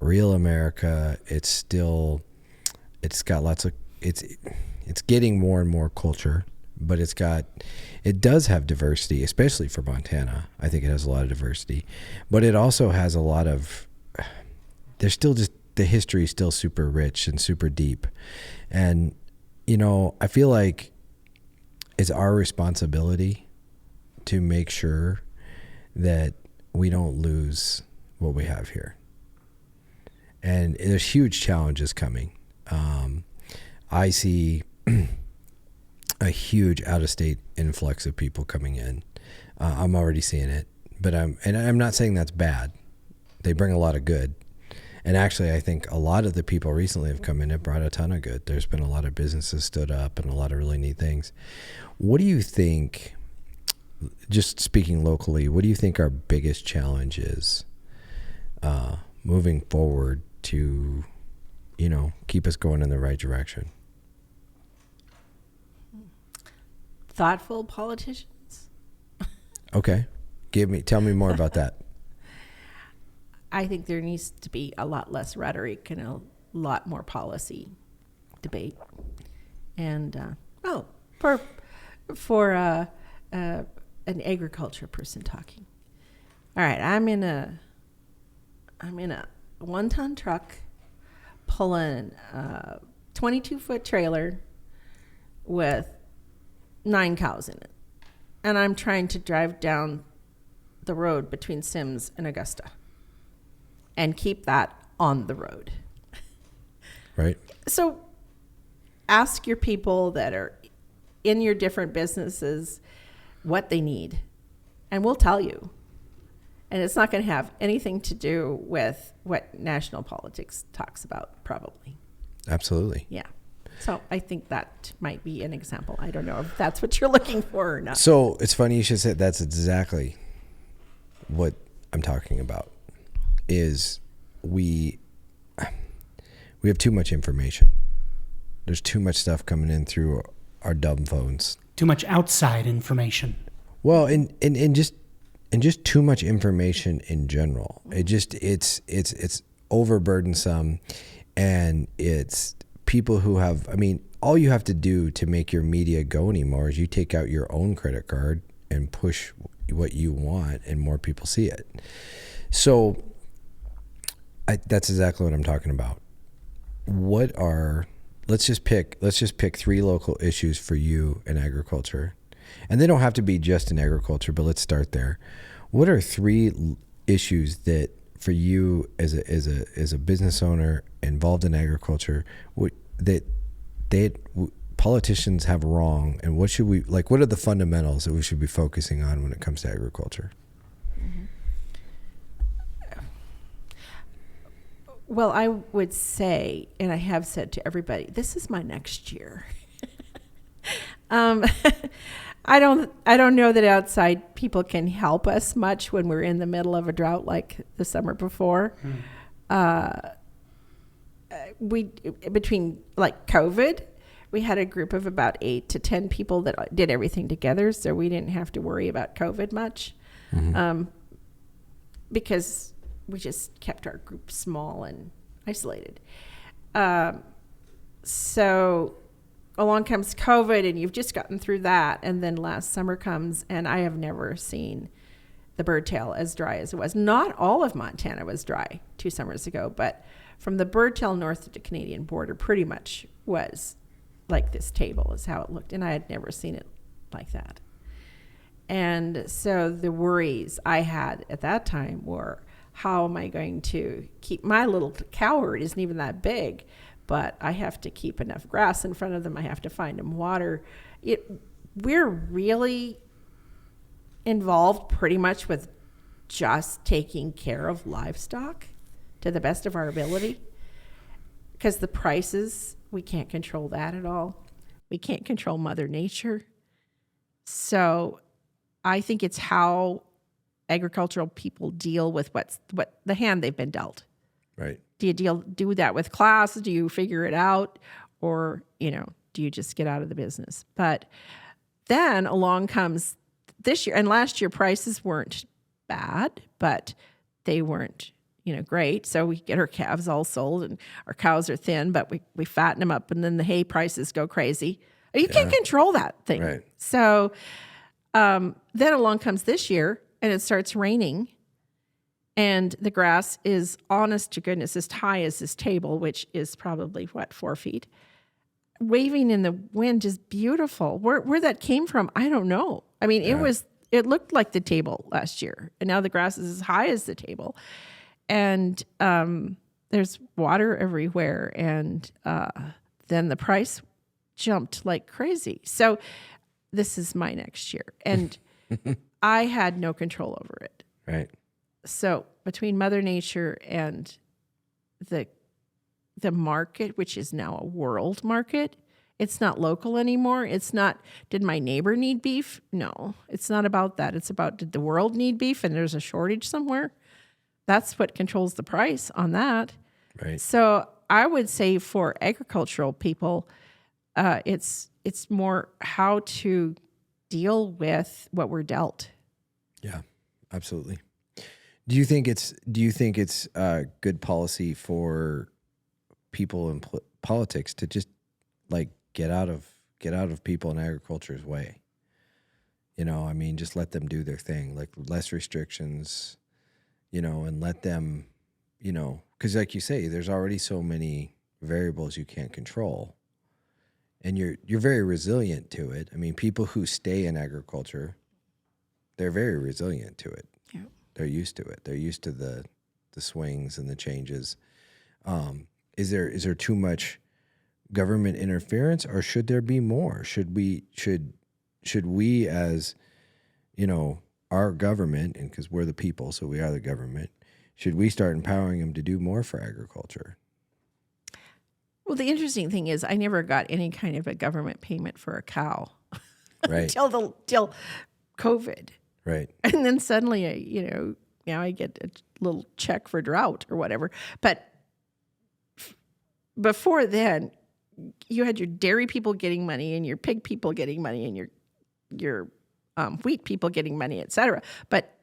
real America. It's got lots of, It's getting more and more culture, but it does have diversity, especially for Montana. I think it has a lot of diversity, but it also has a lot of, there's still just, the history is still super rich and super deep. And, I feel like it's our responsibility to make sure that we don't lose what we have here. And there's huge challenges coming. I see a huge out-of-state influx of people coming in. I'm already seeing it, but I'm not saying that's bad. They bring a lot of good. And actually, I think a lot of the people recently have come in and brought a ton of good. There's been a lot of businesses stood up and a lot of really neat things. What do you think, just speaking locally, what do you think our biggest challenge is moving forward to, keep us going in the right direction? Thoughtful politicians. Okay. Tell me more about that. I think there needs to be a lot less rhetoric and a lot more policy debate. And for an agriculture person talking. All right, I'm in a 1-ton truck pulling a 22-foot trailer with 9 cows in it, and I'm trying to drive down the road between Sims and Augusta and keep that on the road. Right. So ask your people that are in your different businesses what they need, and we'll tell you. And it's not going to have anything to do with what national politics talks about, probably. Absolutely. Yeah. So I think that might be an example. I don't know if that's what you're looking for or not. So it's funny you should say that's exactly what I'm talking about. Is we have too much information. There's too much stuff coming in through our dumb phones. Too much outside information. Well, and just too much information in general. It's overburdensome, and it's people who have. I mean, all you have to do to make your media go anymore is you take out your own credit card and push what you want, and more people see it. So. That's exactly what I'm talking about. Let's just pick 3 local issues for you in agriculture. And they don't have to be just in agriculture, but let's start there. What are 3 issues that for you as a business owner involved in agriculture that politicians have wrong, and what are the fundamentals that we should be focusing on when it comes to agriculture? Well, I would say, and I have said to everybody, this is my next year. I don't know that outside people can help us much when we're in the middle of a drought like the summer before. Between like COVID, we had a group of about 8 to 10 people that did everything together, so we didn't have to worry about COVID much, because we just kept our group small and isolated. So along comes COVID, and you've just gotten through that, and then last summer comes, and I have never seen the Birdtail as dry as it was. Not all of Montana was dry 2 summers ago, but from the Birdtail north of the Canadian border pretty much was like this table is how it looked, and I had never seen it like that. And so the worries I had at that time were, how am I going to keep my little cow herd? Isn't even that big, but I have to keep enough grass in front of them. I have to find them water. We're really involved pretty much with just taking care of livestock to the best of our ability, because the prices, we can't control that at all. We can't control Mother Nature. So I think it's how agricultural people deal with what the hand they've been dealt. Right. Do you do that with class? Do you figure it out? Or, do you just get out of the business? But then along comes this year, and last year prices weren't bad, but they weren't, great. So we get our calves all sold, and our cows are thin, but we fatten them up, and then the hay prices go crazy. You can't control that thing. Right. So then along comes this year, and it starts raining, and the grass is, honest to goodness, as high as this table, which is probably, 4 feet, waving in the wind, just beautiful. Where that came from, I don't know. I mean, it looked like the table last year, and now the grass is as high as the table. And there's water everywhere, and then the price jumped like crazy. So this is my next year, and I had no control over it. Right. So between Mother Nature and the market, which is now a world market, it's not local anymore. It's not, did my neighbor need beef? No, it's not about that. It's about, did the world need beef and there's a shortage somewhere? That's what controls the price on that. Right. So I would say for agricultural people, it's more how to deal with what we're dealt. Yeah, absolutely. Do you think it's good policy for people in politics to just like get out of people in agriculture's way? I mean, just let them do their thing, like less restrictions, and let them, because like you say, there's already so many variables you can't control, and you're very resilient to it. I mean, people who stay in agriculture, they're very resilient to it. Yeah. They're used to it. They're used to the swings and the changes. Is there too much government interference, or should there be more? Should we as our government, and because we're the people, so we are the government, should we start empowering them to do more for agriculture? Well, the interesting thing is I never got any kind of a government payment for a cow Right. till COVID. Right. And then suddenly, now I get a little check for drought or whatever. But before then, you had your dairy people getting money, and your pig people getting money, and your wheat people getting money, et cetera. But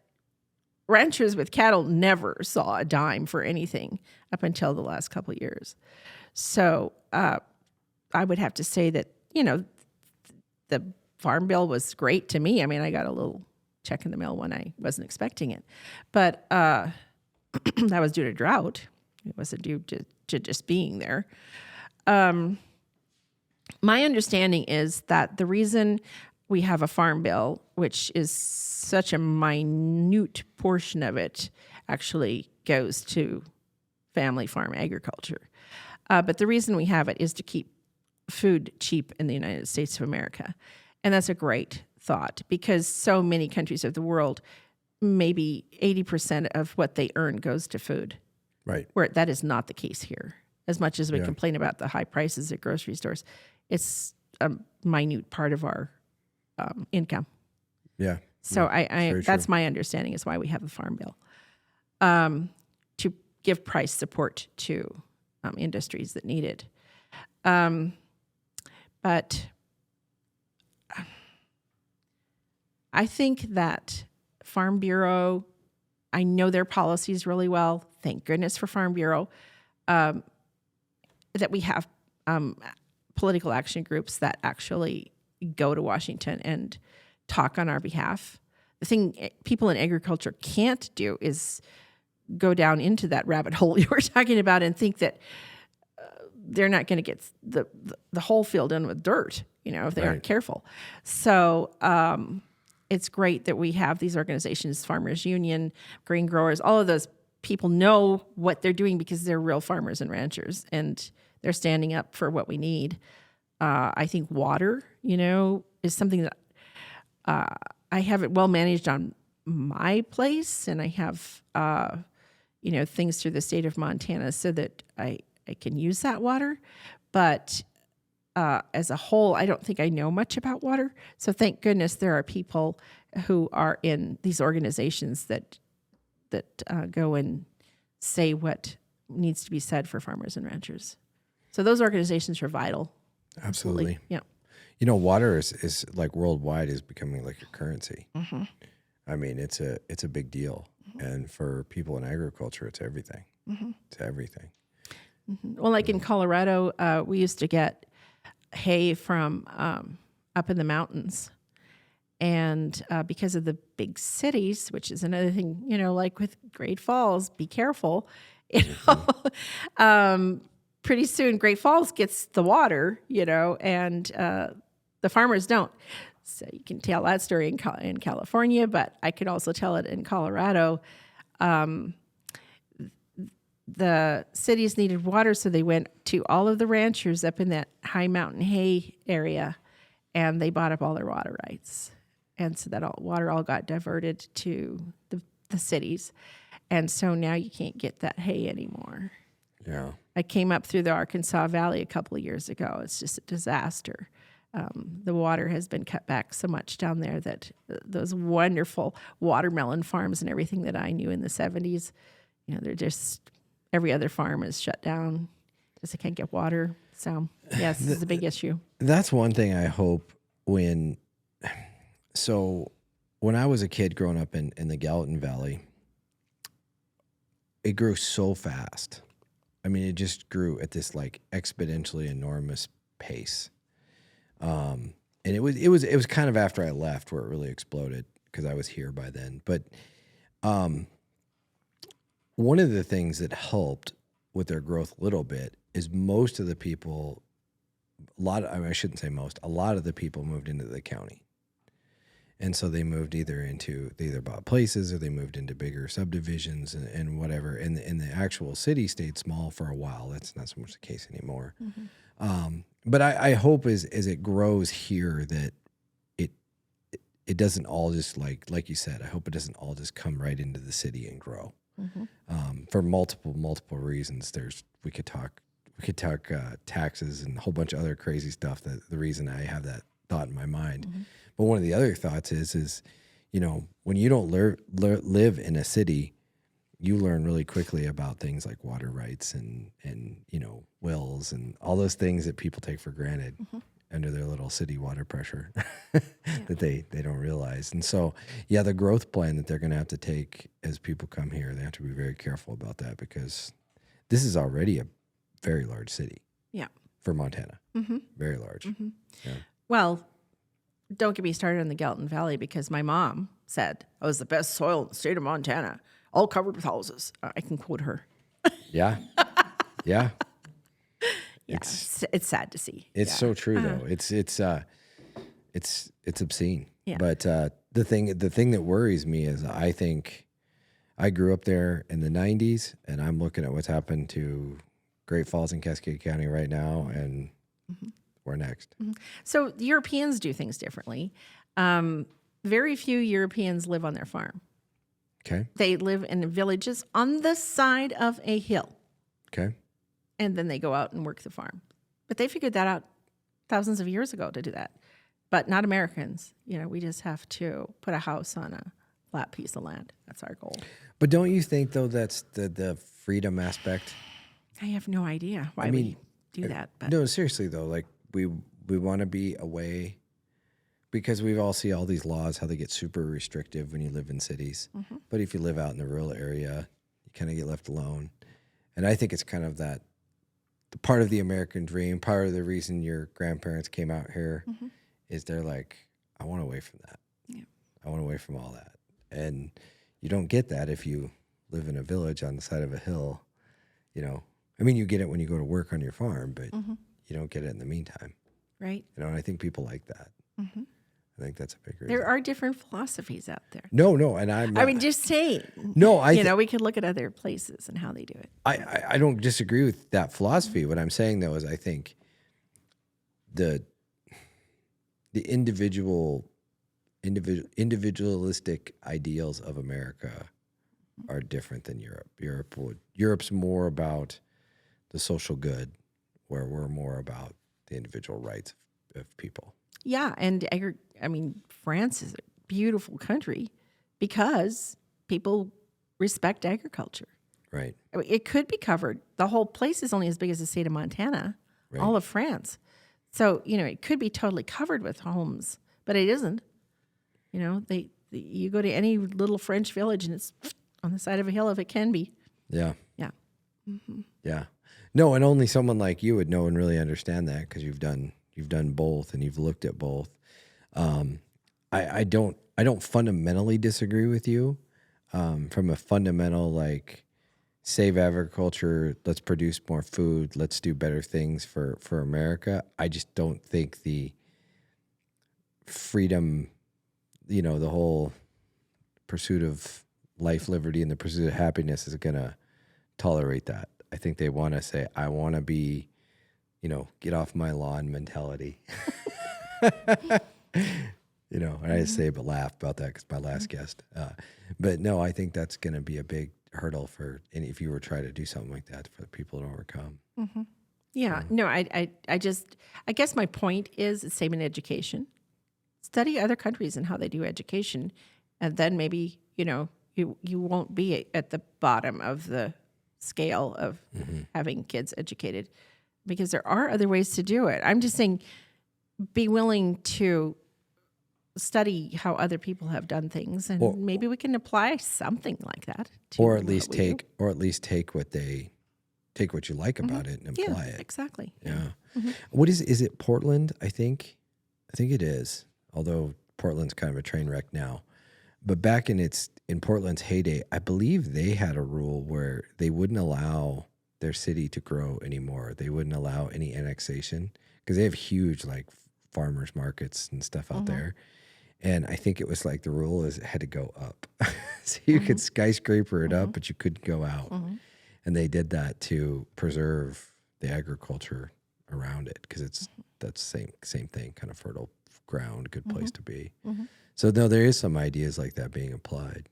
ranchers with cattle never saw a dime for anything up until the last couple of years. So I would have to say that, the farm bill was great to me. I mean, I got a little check in the mail when I wasn't expecting it. But that was due to drought. It wasn't due to just being there. My understanding is that the reason we have a farm bill, which is such a minute portion of it, actually goes to family farm agriculture. But the reason we have it is to keep food cheap in the United States of America. And that's a great thought, because so many countries of the world, maybe 80% of what they earn goes to food. Right. Where that is not the case here. As much as we complain about the high prices at grocery stores, it's a minute part of our income. Yeah. So very that's true. my understanding is why we have the farm bill, to give price support to industries that need it. But I think that Farm Bureau, I know their policies really well. Thank goodness for Farm Bureau. That we have political action groups that actually go to Washington and talk on our behalf. The thing people in agriculture can't do is go down into that rabbit hole you were talking about and think that they're not going to get the whole field in with dirt, if they aren't careful. So it's great that we have these organizations, Farmers Union, Grain Growers, all of those people know what they're doing because they're real farmers and ranchers, and they're standing up for what we need. I think water, is something that I have it well managed on my place, and I have, things through the state of Montana so that I can use that water. But as a whole, I don't think I know much about water. So thank goodness there are people who are in these organizations that go and say what needs to be said for farmers and ranchers. So those organizations are vital. Absolutely. Yeah. Water is like worldwide is becoming like a currency. Mm-hmm. I mean, it's a big deal. And for people in agriculture, it's everything. It's everything. Well, like in Colorado, we used to get hay from up in the mountains. And because of the big cities, which is another thing, like with Great Falls, be careful. Pretty soon Great Falls gets the water, and the farmers don't. So you can tell that story in California, but I could also tell it in Colorado. The cities needed water, so they went to all of the ranchers up in that high mountain hay area, and they bought up all their water rights. And so that water all got diverted to the cities. And so now you can't get that hay anymore. Yeah. I came up through the Arkansas Valley a couple of years ago. It's just a disaster. The water has been cut back so much down there that those wonderful watermelon farms and everything that I knew in the 70s, they're just, every other farm is shut down because they can't get water. So, yes, this is a big issue. That's one thing I hope So when I was a kid growing up in the Gallatin Valley, it grew so fast. I mean, it just grew at this like exponentially enormous pace. And it was kind of after I left where it really exploded because I was here by then. But one of the things that helped with their growth a little bit is most of the people, I shouldn't say most, a lot of the people moved into the county. And so they moved they either bought places or they moved into bigger subdivisions and whatever. And the actual city stayed small for a while. That's not so much the case anymore. But I hope as it grows here that it doesn't all just like you said, I hope it doesn't all just come right into the city and grow. For multiple reasons. We could talk taxes and a whole bunch of other crazy stuff. That the reason I have that thought in my mind. But one of the other thoughts is when you don't live in a city, you learn really quickly about things like water rights and wills and all those things that people take for granted under their little city water pressure that they don't realize. And so, the growth plan that they're going to have to take as people come here, they have to be very careful about that because this is already a very large city. Yeah. For Montana. Very large. Yeah. Well, don't get me started on the Gallatin Valley because my mom said it was the best soil in the state of Montana, all covered with houses. I can quote her. Yeah. Yeah. It's sad to see. It's so true though. It's obscene. Yeah. But the thing that worries me is I think I grew up there in the 90s and I'm looking at what's happened to Great Falls and Cascade County right now and we're next. So the Europeans do things differently. Very few Europeans live on their farm. Okay. They live in villages on the side of a hill. Okay. And then they go out and work the farm. But they figured that out thousands of years ago to do that. But not Americans. We just have to put a house on a flat piece of land. That's our goal. But don't you think though that's the freedom aspect? I have no idea why we do that. But no, seriously though, like we want to be away because we all see all these laws, how they get super restrictive when you live in cities. But if you live out in the rural area, you kind of get left alone. And I think it's kind of the part of the American dream, part of the reason your grandparents came out here is they're like, I want away from that. Yeah. I want away from all that. And you don't get that if you live in a village on the side of a hill, I mean, you get it when you go to work on your farm, but you don't get it in the meantime. Right. And I think people like that. I think that's a big reason. There are different philosophies out there. No, and I mean, just saying. No, we could look at other places and how they do it. I don't disagree with that philosophy. What I'm saying though is I think the individualistic ideals of America are different than Europe. Europe's more about the social good, where we're more about the individual rights of people. Yeah, and France is a beautiful country because people respect agriculture. Right. It could be covered. The whole place is only as big as the state of Montana, right. All of France. So, it could be totally covered with homes, but it isn't. The you go to any little French village and it's on the side of a hill if it can be. Yeah. Yeah. Yeah. No, and only someone like you would know and really understand that because you've done both and you've looked at both. I don't fundamentally disagree with you from a fundamental like save agriculture, let's produce more food, let's do better things for America. I just don't think the freedom, the whole pursuit of life, liberty, and the pursuit of happiness is going to tolerate that. I think they want to say, I want to be, get off my lawn mentality. And I just say but laugh about that because my last guest. But no, I think that's going to be a big hurdle for any if you were trying to do something like that for people to overcome. Yeah. No, I guess my point is the same in education. Study other countries and how they do education, and then maybe you won't be at the bottom of the scale of having kids educated, because there are other ways to do it. I'm just saying, be willing to study how other people have done things, and maybe we can apply something like that. Or at least take what you like about it and apply it. Exactly. Yeah. What is it Portland? I think it is. Although Portland's kind of a train wreck now. But back in Portland's heyday, I believe they had a rule where they wouldn't allow their city to grow anymore. They wouldn't allow any annexation because they have huge like farmers markets and stuff out there. And I think it was like the rule is it had to go up. So you could skyscraper it up, but you couldn't go out. And they did that to preserve the agriculture around it because that's same thing, kind of fertile ground, good place to be. So no, there is some ideas like that being applied.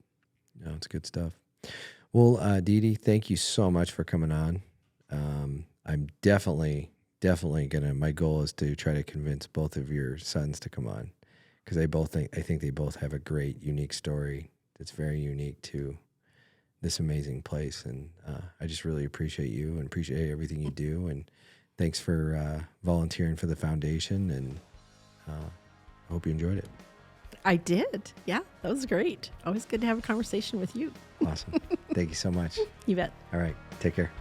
It's good stuff. Well, Dee Dee, thank you so much for coming on. I'm definitely my goal is to try to convince both of your sons to come on because I think they both have a great, unique story that's very unique to this amazing place. And I just really appreciate you and appreciate everything you do. And thanks for volunteering for the foundation. And I hope you enjoyed it. I did. Yeah, that was great. Always good to have a conversation with you. Awesome. Thank you so much. You bet. All right. Take care.